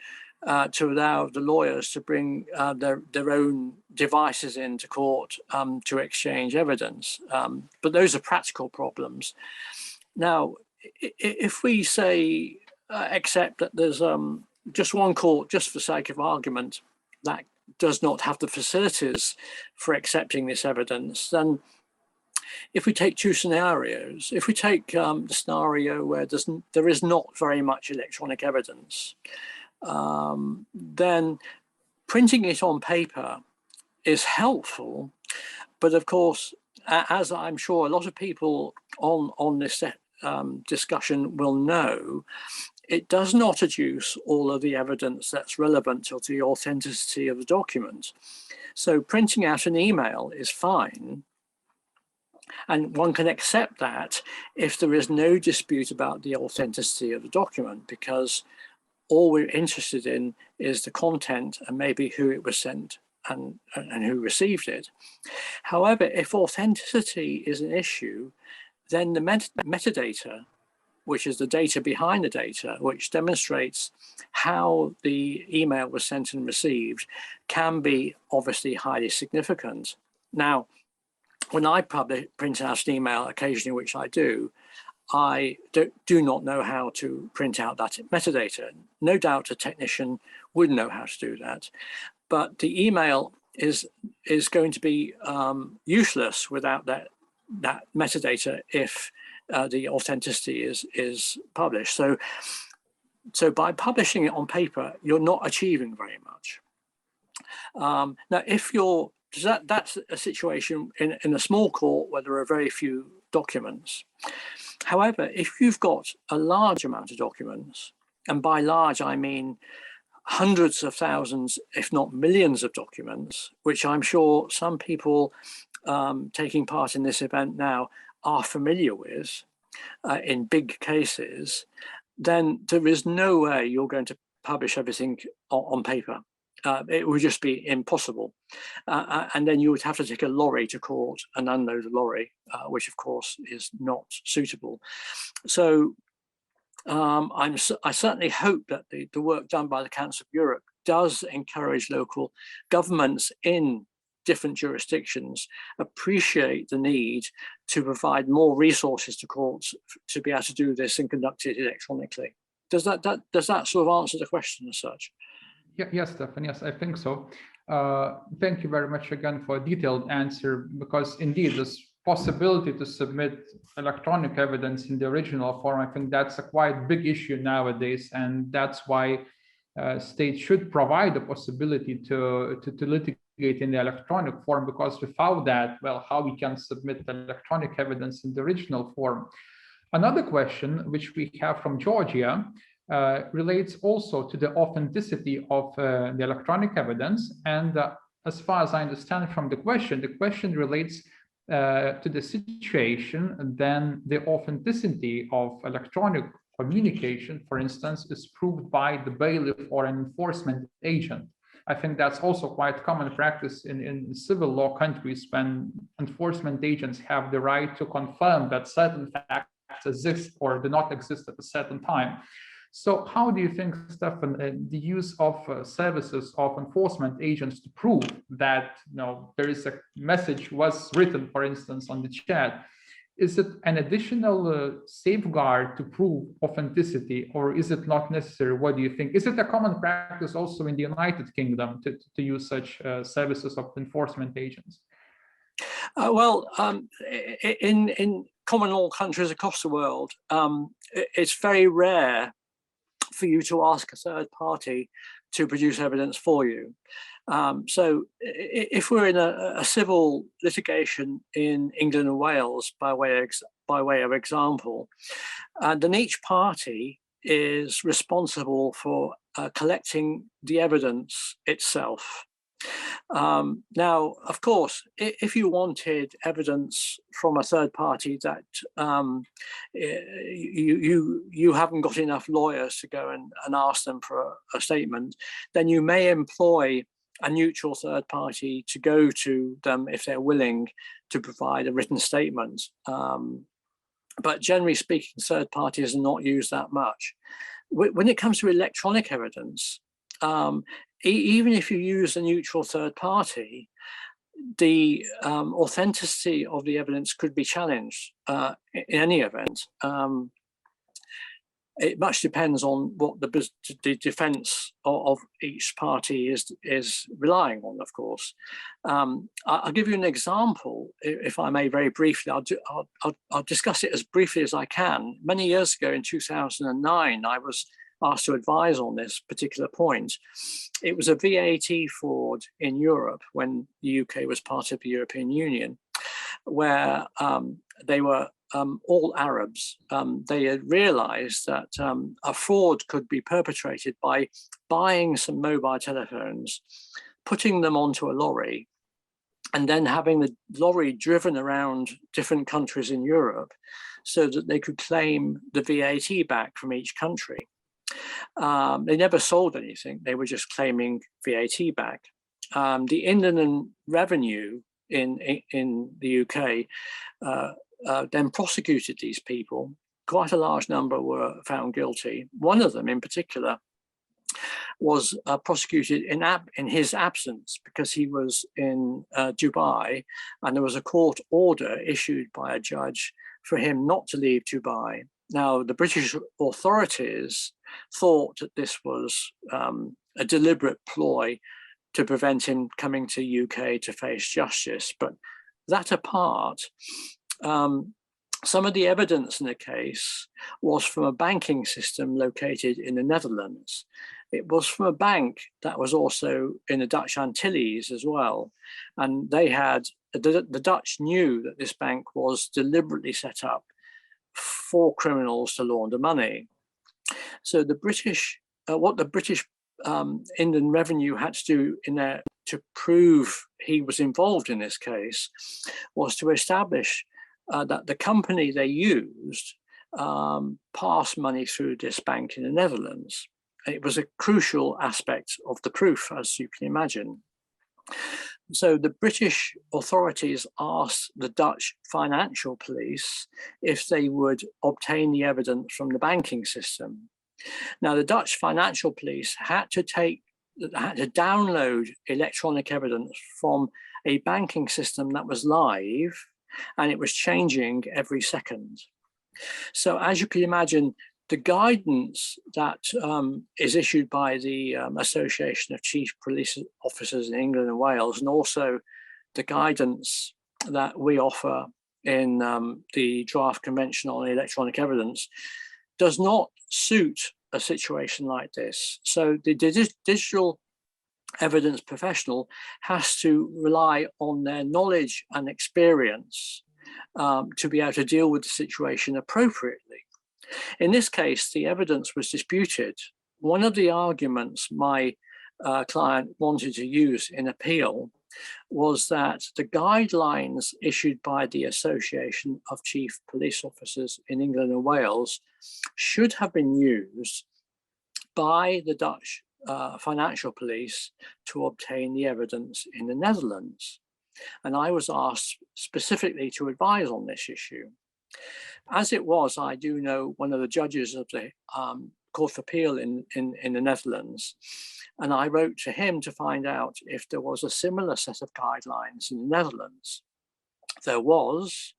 to allow the lawyers to bring their own devices into court to exchange evidence. But those are practical problems. Now, if we say accept that there's just one court, just for sake of argument, that does not have the facilities for accepting this evidence, then if we take two scenarios, if we take the scenario where there is not very much electronic evidence, then printing it on paper is helpful. But of course, as I'm sure a lot of people on this discussion will know, it does not adduce all of the evidence that's relevant to the authenticity of the document. So printing out an email is fine, and one can accept that if there is no dispute about the authenticity of the document, because all we're interested in is the content and maybe who it was sent and who received it. However, if authenticity is an issue, then the metadata, which is the data behind the data, which demonstrates how the email was sent and received, can be obviously highly significant. Now, when I print out an email occasionally, which I do do not know how to print out that metadata. No doubt a technician would know how to do that, but the email is going to be useless without that metadata if the authenticity is published. So by publishing it on paper, you're not achieving very much. Now, if you're that's a situation in a small court where there are very few documents. However, if you've got a large amount of documents, and by large I mean hundreds of thousands, if not millions of documents, which I'm sure some people taking part in this event now are familiar with in big cases, then there is no way you're going to publish everything on paper. It would just be impossible. And then you would have to take a lorry to court and unload the lorry, which of course is not suitable. So I certainly hope that the work done by the Council of Europe does encourage local governments in different jurisdictions appreciate the need to provide more resources to courts to be able to do this and conduct it electronically. Does that sort of answer the question as such? Yes, Stefan, yes, I think so. Thank you very much again for a detailed answer, because indeed this possibility to submit electronic evidence in the original form, I think that's a quite big issue nowadays, and that's why states should provide the possibility to litigate in the electronic form, because without that, well, how we can submit electronic evidence in the original form? Another question, which we have from Georgia, relates also to the authenticity of the electronic evidence. And as far as I understand from the question relates to the situation, then the authenticity of electronic communication, for instance, is proved by the bailiff or an enforcement agent. I think that's also quite common practice in civil law countries, when enforcement agents have the right to confirm that certain facts exist or do not exist at a certain time. So how do you think, Stefan, the use of services of enforcement agents to prove that there is a message was written, for instance, on the chat, is it an additional safeguard to prove authenticity, or is it not necessary? What do you think? Is it a common practice also in the United Kingdom to use such services of enforcement agents? In common law countries across the world, it's very rare for you to ask a third party to produce evidence for you. So if we're in a civil litigation in England and Wales, by way of example, then each party is responsible for collecting the evidence itself. Now, of course, if you wanted evidence from a third party that you haven't got enough lawyers to go and ask them for a statement, then you may employ a neutral third party to go to them if they're willing to provide a written statement. But generally speaking, third parties are not used that much. When it comes to electronic evidence, even if you use a neutral third party, the authenticity of the evidence could be challenged in any event. It much depends on what the defense of each party is relying on, of course. I'll give you an example, if I may, very briefly. I'll discuss it as briefly as I can. Many years ago, in 2009, I was asked to advise on this particular point. It was a VAT fraud in Europe when the UK was part of the European Union, where they were all Arabs. They had realized that a fraud could be perpetrated by buying some mobile telephones, putting them onto a lorry, and then having the lorry driven around different countries in Europe so that they could claim the VAT back from each country. They never sold anything. They were just claiming VAT back. The Inland Revenue in the UK then prosecuted these people. Quite a large number were found guilty. One of them in particular was prosecuted in his absence because he was in Dubai, and there was a court order issued by a judge for him not to leave Dubai. Now, the British authorities thought that this was a deliberate ploy to prevent him coming to UK to face justice. But that apart, some of the evidence in the case was from a banking system located in the Netherlands. It was from a bank that was also in the Dutch Antilles as well. And they had, the Dutch knew that this bank was deliberately set up for criminals to launder money. So the British, what the British Inland Revenue had to do to prove he was involved in this case was to establish that the company they used passed money through this bank in the Netherlands. It was a crucial aspect of the proof, as you can imagine. So the British authorities asked the Dutch financial police if they would obtain the evidence from the banking system. Now, the Dutch financial police had to download electronic evidence from a banking system that was live, and it was changing every second. So as you can imagine, the guidance that is issued by the Association of Chief Police Officers in England and Wales, and also the guidance that we offer in the Draft Convention on Electronic Evidence, does not suit a situation like this. So the digital evidence professional has to rely on their knowledge and experience to be able to deal with the situation appropriately. In this case, the evidence was disputed. One of the arguments my client wanted to use in appeal was that the guidelines issued by the Association of Chief Police Officers in England and Wales should have been used by the Dutch financial police to obtain the evidence in the Netherlands. And I was asked specifically to advise on this issue. As it was, I do know one of the judges of the Court of Appeal in the Netherlands, and I wrote to him to find out if there was a similar set of guidelines in the Netherlands. There was.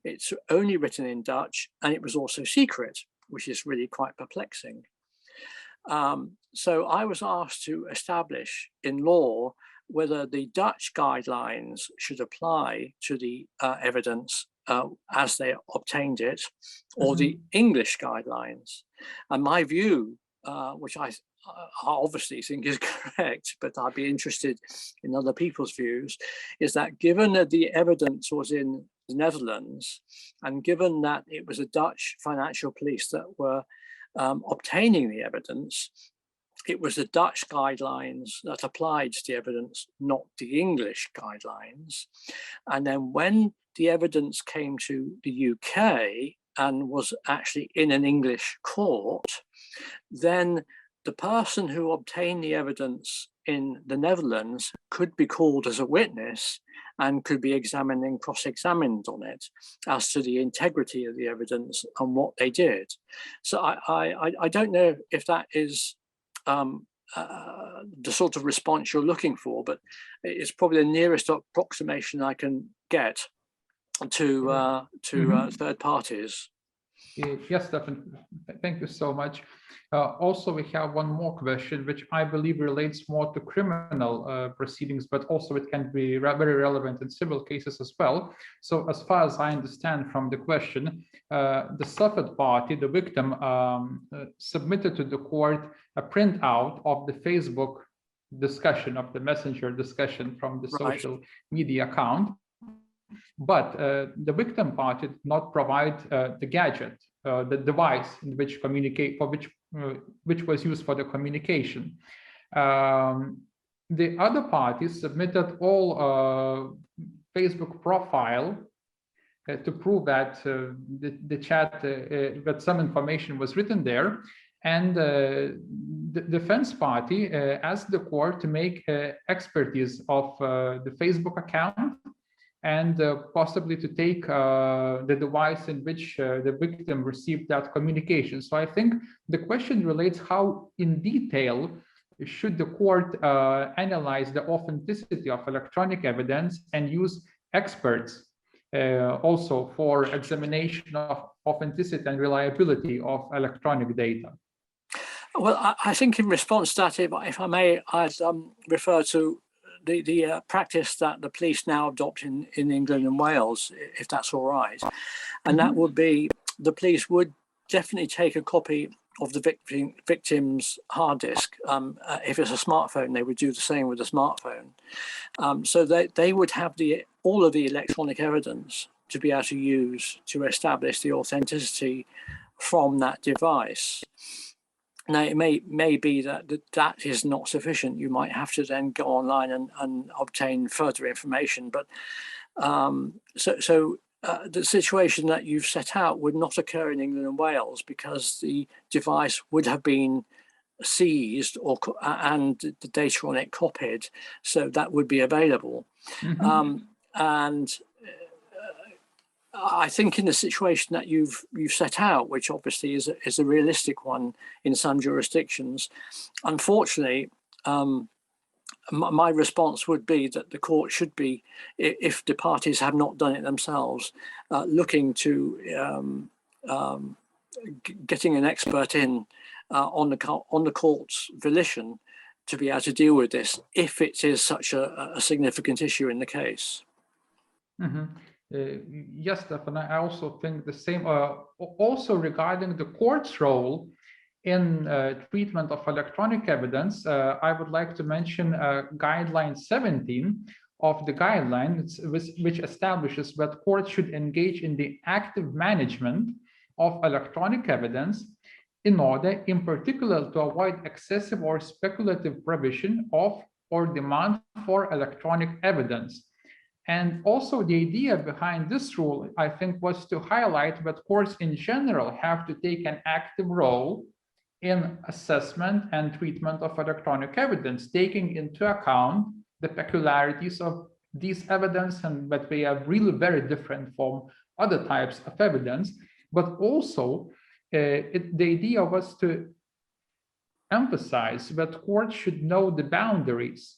It's only written in Dutch, and it was also secret, which is really quite perplexing. So I was asked to establish in law whether the Dutch guidelines should apply to the evidence as they obtained it, or the English guidelines. And my view, which I obviously think is correct, but I'd be interested in other people's views, is that given that the evidence was in the Netherlands, and given that it was a Dutch financial police that were obtaining the evidence, it was the Dutch guidelines that applied to the evidence, not the English guidelines. And then when the evidence came to the UK and was actually in an English court, then the person who obtained the evidence in the Netherlands could be called as a witness and could be examined and cross-examined on it as to the integrity of the evidence and what they did. So I don't know if that is the sort of response you're looking for, but it's probably the nearest approximation I can get to third parties. Yes, Stefan, thank you so much. Also, we have one more question, which I believe relates more to criminal proceedings, but also it can be very relevant in civil cases as well. So as far as I understand from the question, the suffered party, the victim, submitted to the court a printout of the Facebook discussion, of the messenger discussion from the social media account. But the victim party did not provide the gadget, the device in which communicate, for which was used for the communication. The other parties submitted all Facebook profile to prove that the chat, that some information was written there, and the defense party asked the court to make expertise of the Facebook account and possibly to take the device in which the victim received that communication. So I think the question relates how in detail should the court analyze the authenticity of electronic evidence and use experts also for examination of authenticity and reliability of electronic data. Well, I think in response to that, if I may, I'd refer to the practice that the police now adopt in England and Wales, if that's all right. And that would be, the police would definitely take a copy of the victim's hard disk. If it's a smartphone, they would do the same with a smartphone. So they would have all of the electronic evidence to be able to use to establish the authenticity from that device. Now, it may be that that is not sufficient. You might have to then go online and obtain further information. But the situation that you've set out would not occur in England and Wales because the device would have been seized and the data on it copied, so that would be available. And I think in the situation that you've set out, which obviously is a realistic one in some jurisdictions, unfortunately, my response would be that the court should be, if the parties have not done it themselves, looking to getting an expert in on the court's volition to be able to deal with this, if it is such a significant issue in the case. Yes, Stefan, I also think the same. Also regarding the court's role in treatment of electronic evidence, I would like to mention Guideline 17 of the guidelines, which establishes that courts should engage in the active management of electronic evidence in order, in particular, to avoid excessive or speculative provision of or demand for electronic evidence. And also the idea behind this rule, I think, was to highlight that courts in general have to take an active role in assessment and treatment of electronic evidence, taking into account the peculiarities of these evidence and that they are really very different from other types of evidence. But also, the idea was to emphasize that courts should know the boundaries,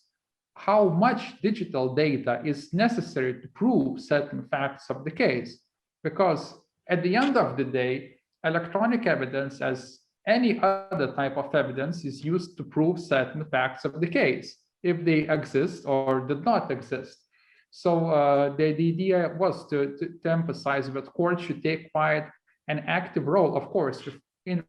how much digital data is necessary to prove certain facts of the case. Because at the end of the day, electronic evidence, as any other type of evidence, is used to prove certain facts of the case, if they exist or did not exist. So the idea was to emphasize that courts should take quite an active role, of course, in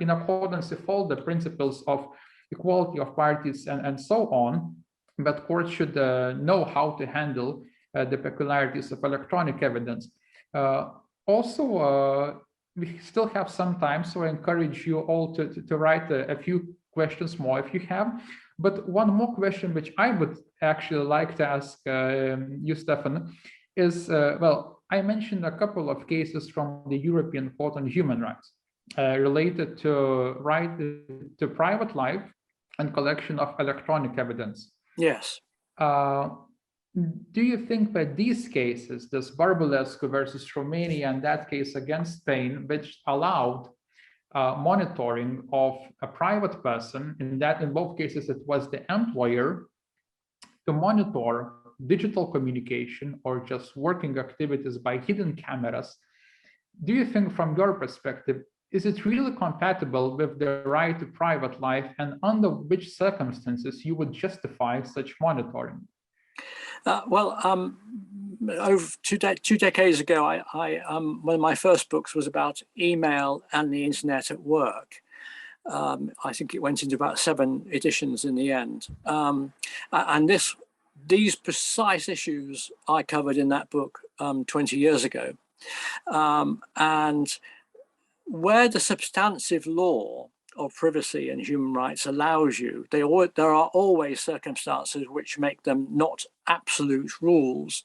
accordance with all the principles of equality of parties and so on, but courts should know how to handle the peculiarities of electronic evidence. Also, we still have some time, so I encourage you all to write a few questions more if you have. But one more question, which I would actually like to ask you, Stefan, is, well, I mentioned a couple of cases from the European Court on Human Rights related to right to private life and collection of electronic evidence. Yes. Do you think that these cases, this Barbulescu versus Romania and that case against Spain, which allowed monitoring of a private person, in both cases it was the employer, to monitor digital communication or just working activities by hidden cameras, do you think from your perspective, is it really compatible with the right to private life, and under which circumstances you would justify such monitoring? Over two decades ago, one of my first books was about email and the internet at work. I think it went into about 7 editions in the end. And these precise issues I covered in that book 20 years ago. And where the substantive law of privacy and human rights allows you, there are always circumstances which make them not absolute rules.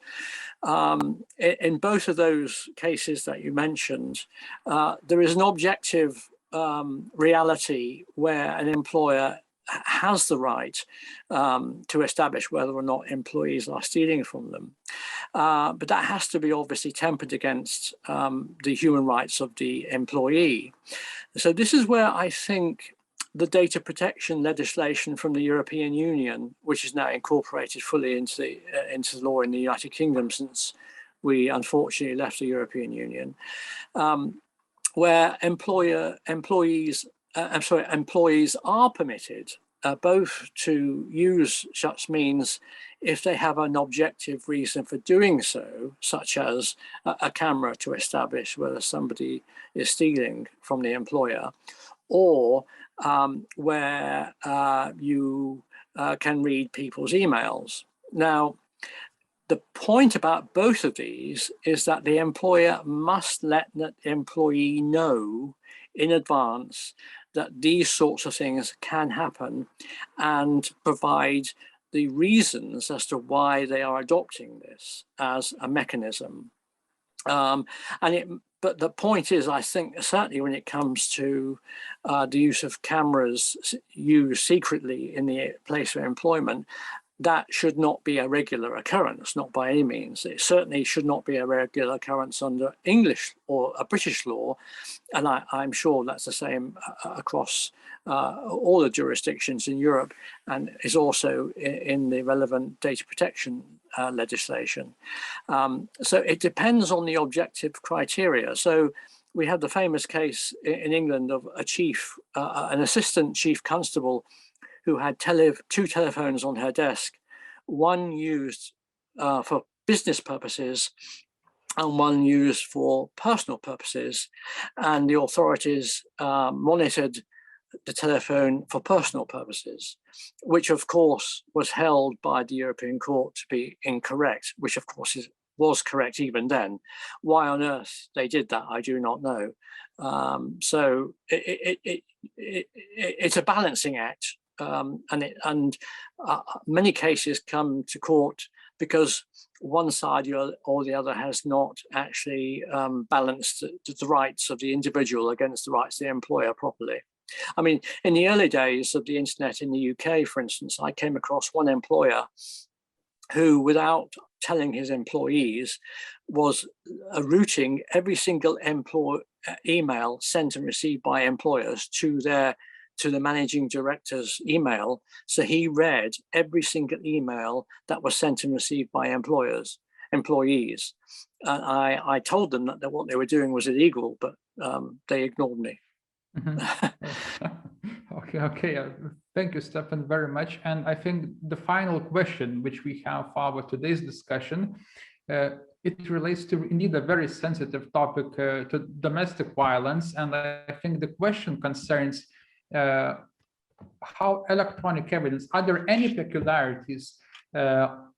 In both of those cases that you mentioned, there is an objective reality where an employer has the right to establish whether or not employees are stealing from them. But that has to be obviously tempered against the human rights of the employee. So this is where I think the data protection legislation from the European Union, which is now incorporated fully into the law in the United Kingdom since we unfortunately left the European Union, where employees are permitted both to use such means if they have an objective reason for doing so, such as a camera to establish whether somebody is stealing from the employer, or where you can read people's emails. Now, the point about both of these is that the employer must let the employee know in advance that these sorts of things can happen and provide the reasons as to why they are adopting this as a mechanism. But the point is, I think, certainly when it comes to the use of cameras used secretly in the place of employment, that should not be a regular occurrence, not by any means. It certainly should not be a regular occurrence under English or a British law. And I'm sure that's the same across all the jurisdictions in Europe, and is also in the relevant data protection legislation. So it depends on the objective criteria. So we had the famous case in England of an assistant chief constable who had 2 telephones on her desk, one used for business purposes and one used for personal purposes. And the authorities monitored the telephone for personal purposes, which of course was held by the European Court to be incorrect, which of course was correct even then. Why on earth they did that, I do not know. So it's a balancing act, and many cases come to court because one side or the other has not actually balanced the rights of the individual against the rights of the employer properly. I mean, in the early days of the internet in the UK, for instance, I came across one employer who, without telling his employees, was routing every single email sent and received by employers to the managing director's email. So he read every single email that was sent and received by employees. And I told them that what they were doing was illegal, but they ignored me. Okay. Thank you, Stefan, very much. And I think the final question which we have for today's discussion, it relates to indeed a very sensitive topic, to domestic violence. And I think the question concerns how electronic evidence, are there any peculiarities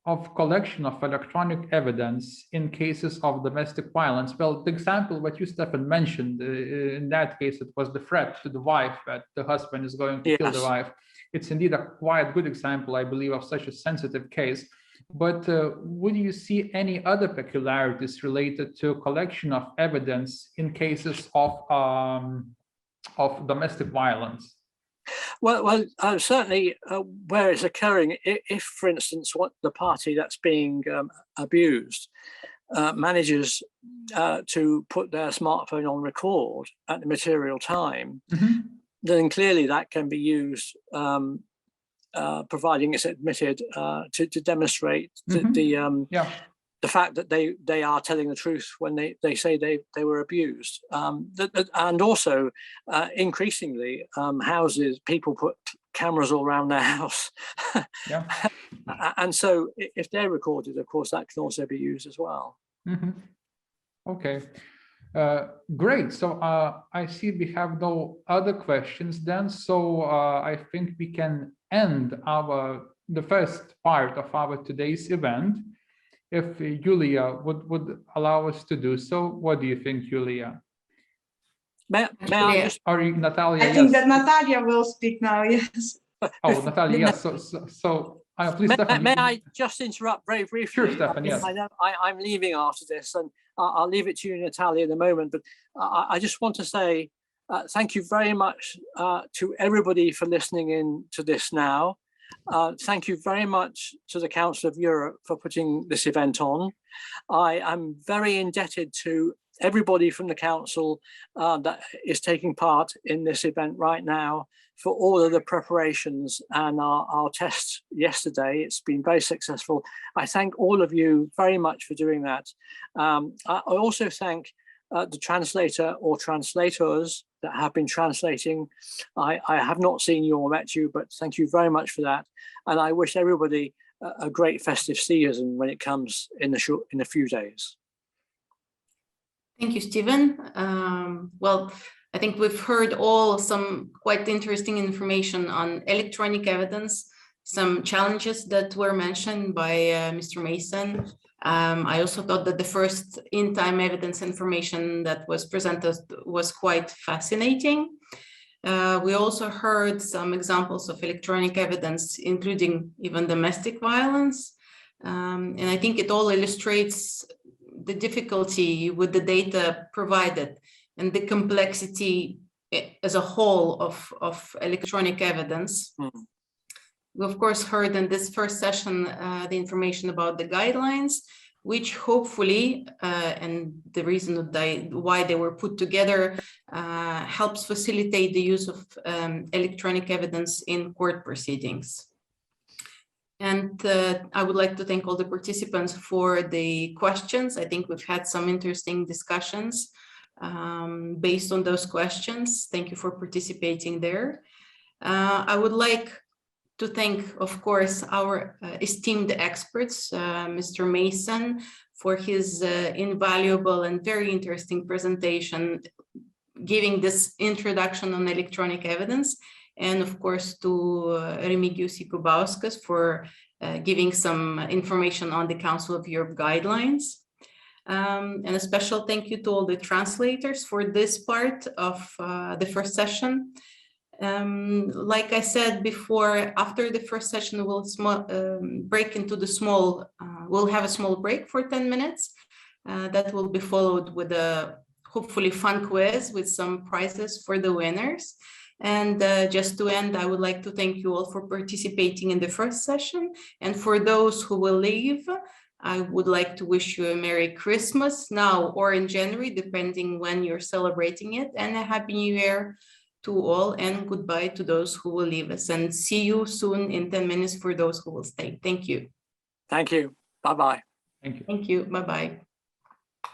of collection of electronic evidence in cases of domestic violence? Well, the example what you, Stefan, mentioned, in that case, it was the threat to the wife that the husband is going to kill the wife. It's indeed a quite good example, I believe, of such a sensitive case. But would you see any other peculiarities related to collection of evidence in cases of domestic violence? Well, certainly where it's occurring, if, for instance, the party that's being abused manages to put their smartphone on record at the material time, then clearly that can be used, providing it's admitted, to demonstrate the fact that they are telling the truth when they say they were abused. And also, increasingly, people put cameras all around their house. And so if they're recorded, of course, that can also be used as well. Okay, great. So I see we have no other questions then. So I think we can end the first part of our today's event. If Julia would allow us to do so. What do you think, Julia? May I just... Or Natalia? I think that Natalia will speak now, yes. Oh, Natalia, yes. So please, Stefan. May I just interrupt very briefly? Sure, Stefan, yes. I know I'm leaving after this, and I'll leave it to you, Natalia, in a moment. But I just want to say thank you very much to everybody for listening in to this now. Thank you very much to the Council of Europe for putting this event on. I am very indebted to everybody from the Council that is taking part in this event right now for all of the preparations and our tests yesterday. It's been very successful. I thank all of you very much for doing that. I also thank the translator or translators that have been translating. I have not seen you or met you, but thank you very much for that. And I wish everybody a great festive season when it comes in a few days. Thank you, Stephen. Well, I think we've heard some quite interesting information on electronic evidence, some challenges that were mentioned by Mr. Mason. I also thought that the first in-time evidence information that was presented was quite fascinating. We also heard some examples of electronic evidence, including even domestic violence. And I think it all illustrates the difficulty with the data provided and the complexity as a whole of electronic evidence. We, of course, heard in this first session the information about the guidelines, which hopefully, and the reason why they were put together, helps facilitate the use of electronic evidence in court proceedings. And I would like to thank all the participants for the questions. I think we've had some interesting discussions based on those questions. Thank you for participating there. I would like to thank, of course, our esteemed experts, Mr. Mason, for his invaluable and very interesting presentation, giving this introduction on electronic evidence, and of course to Remigius Ikubauskas for giving some information on the Council of Europe guidelines. And a special thank you to all the translators for this part of the first session. Like I said before, after the first session, we'll break into the we'll have a small break for 10 minutes. That will be followed with a hopefully fun quiz with some prizes for the winners. And just to end, I would like to thank you all for participating in the first session. And for those who will leave, I would like to wish you a Merry Christmas now or in January, depending when you're celebrating it, and a Happy New Year to all, and goodbye to those who will leave us. And see you soon in 10 minutes for those who will stay. Thank you. Thank you. Bye-bye. Thank you. Thank you. Bye-bye.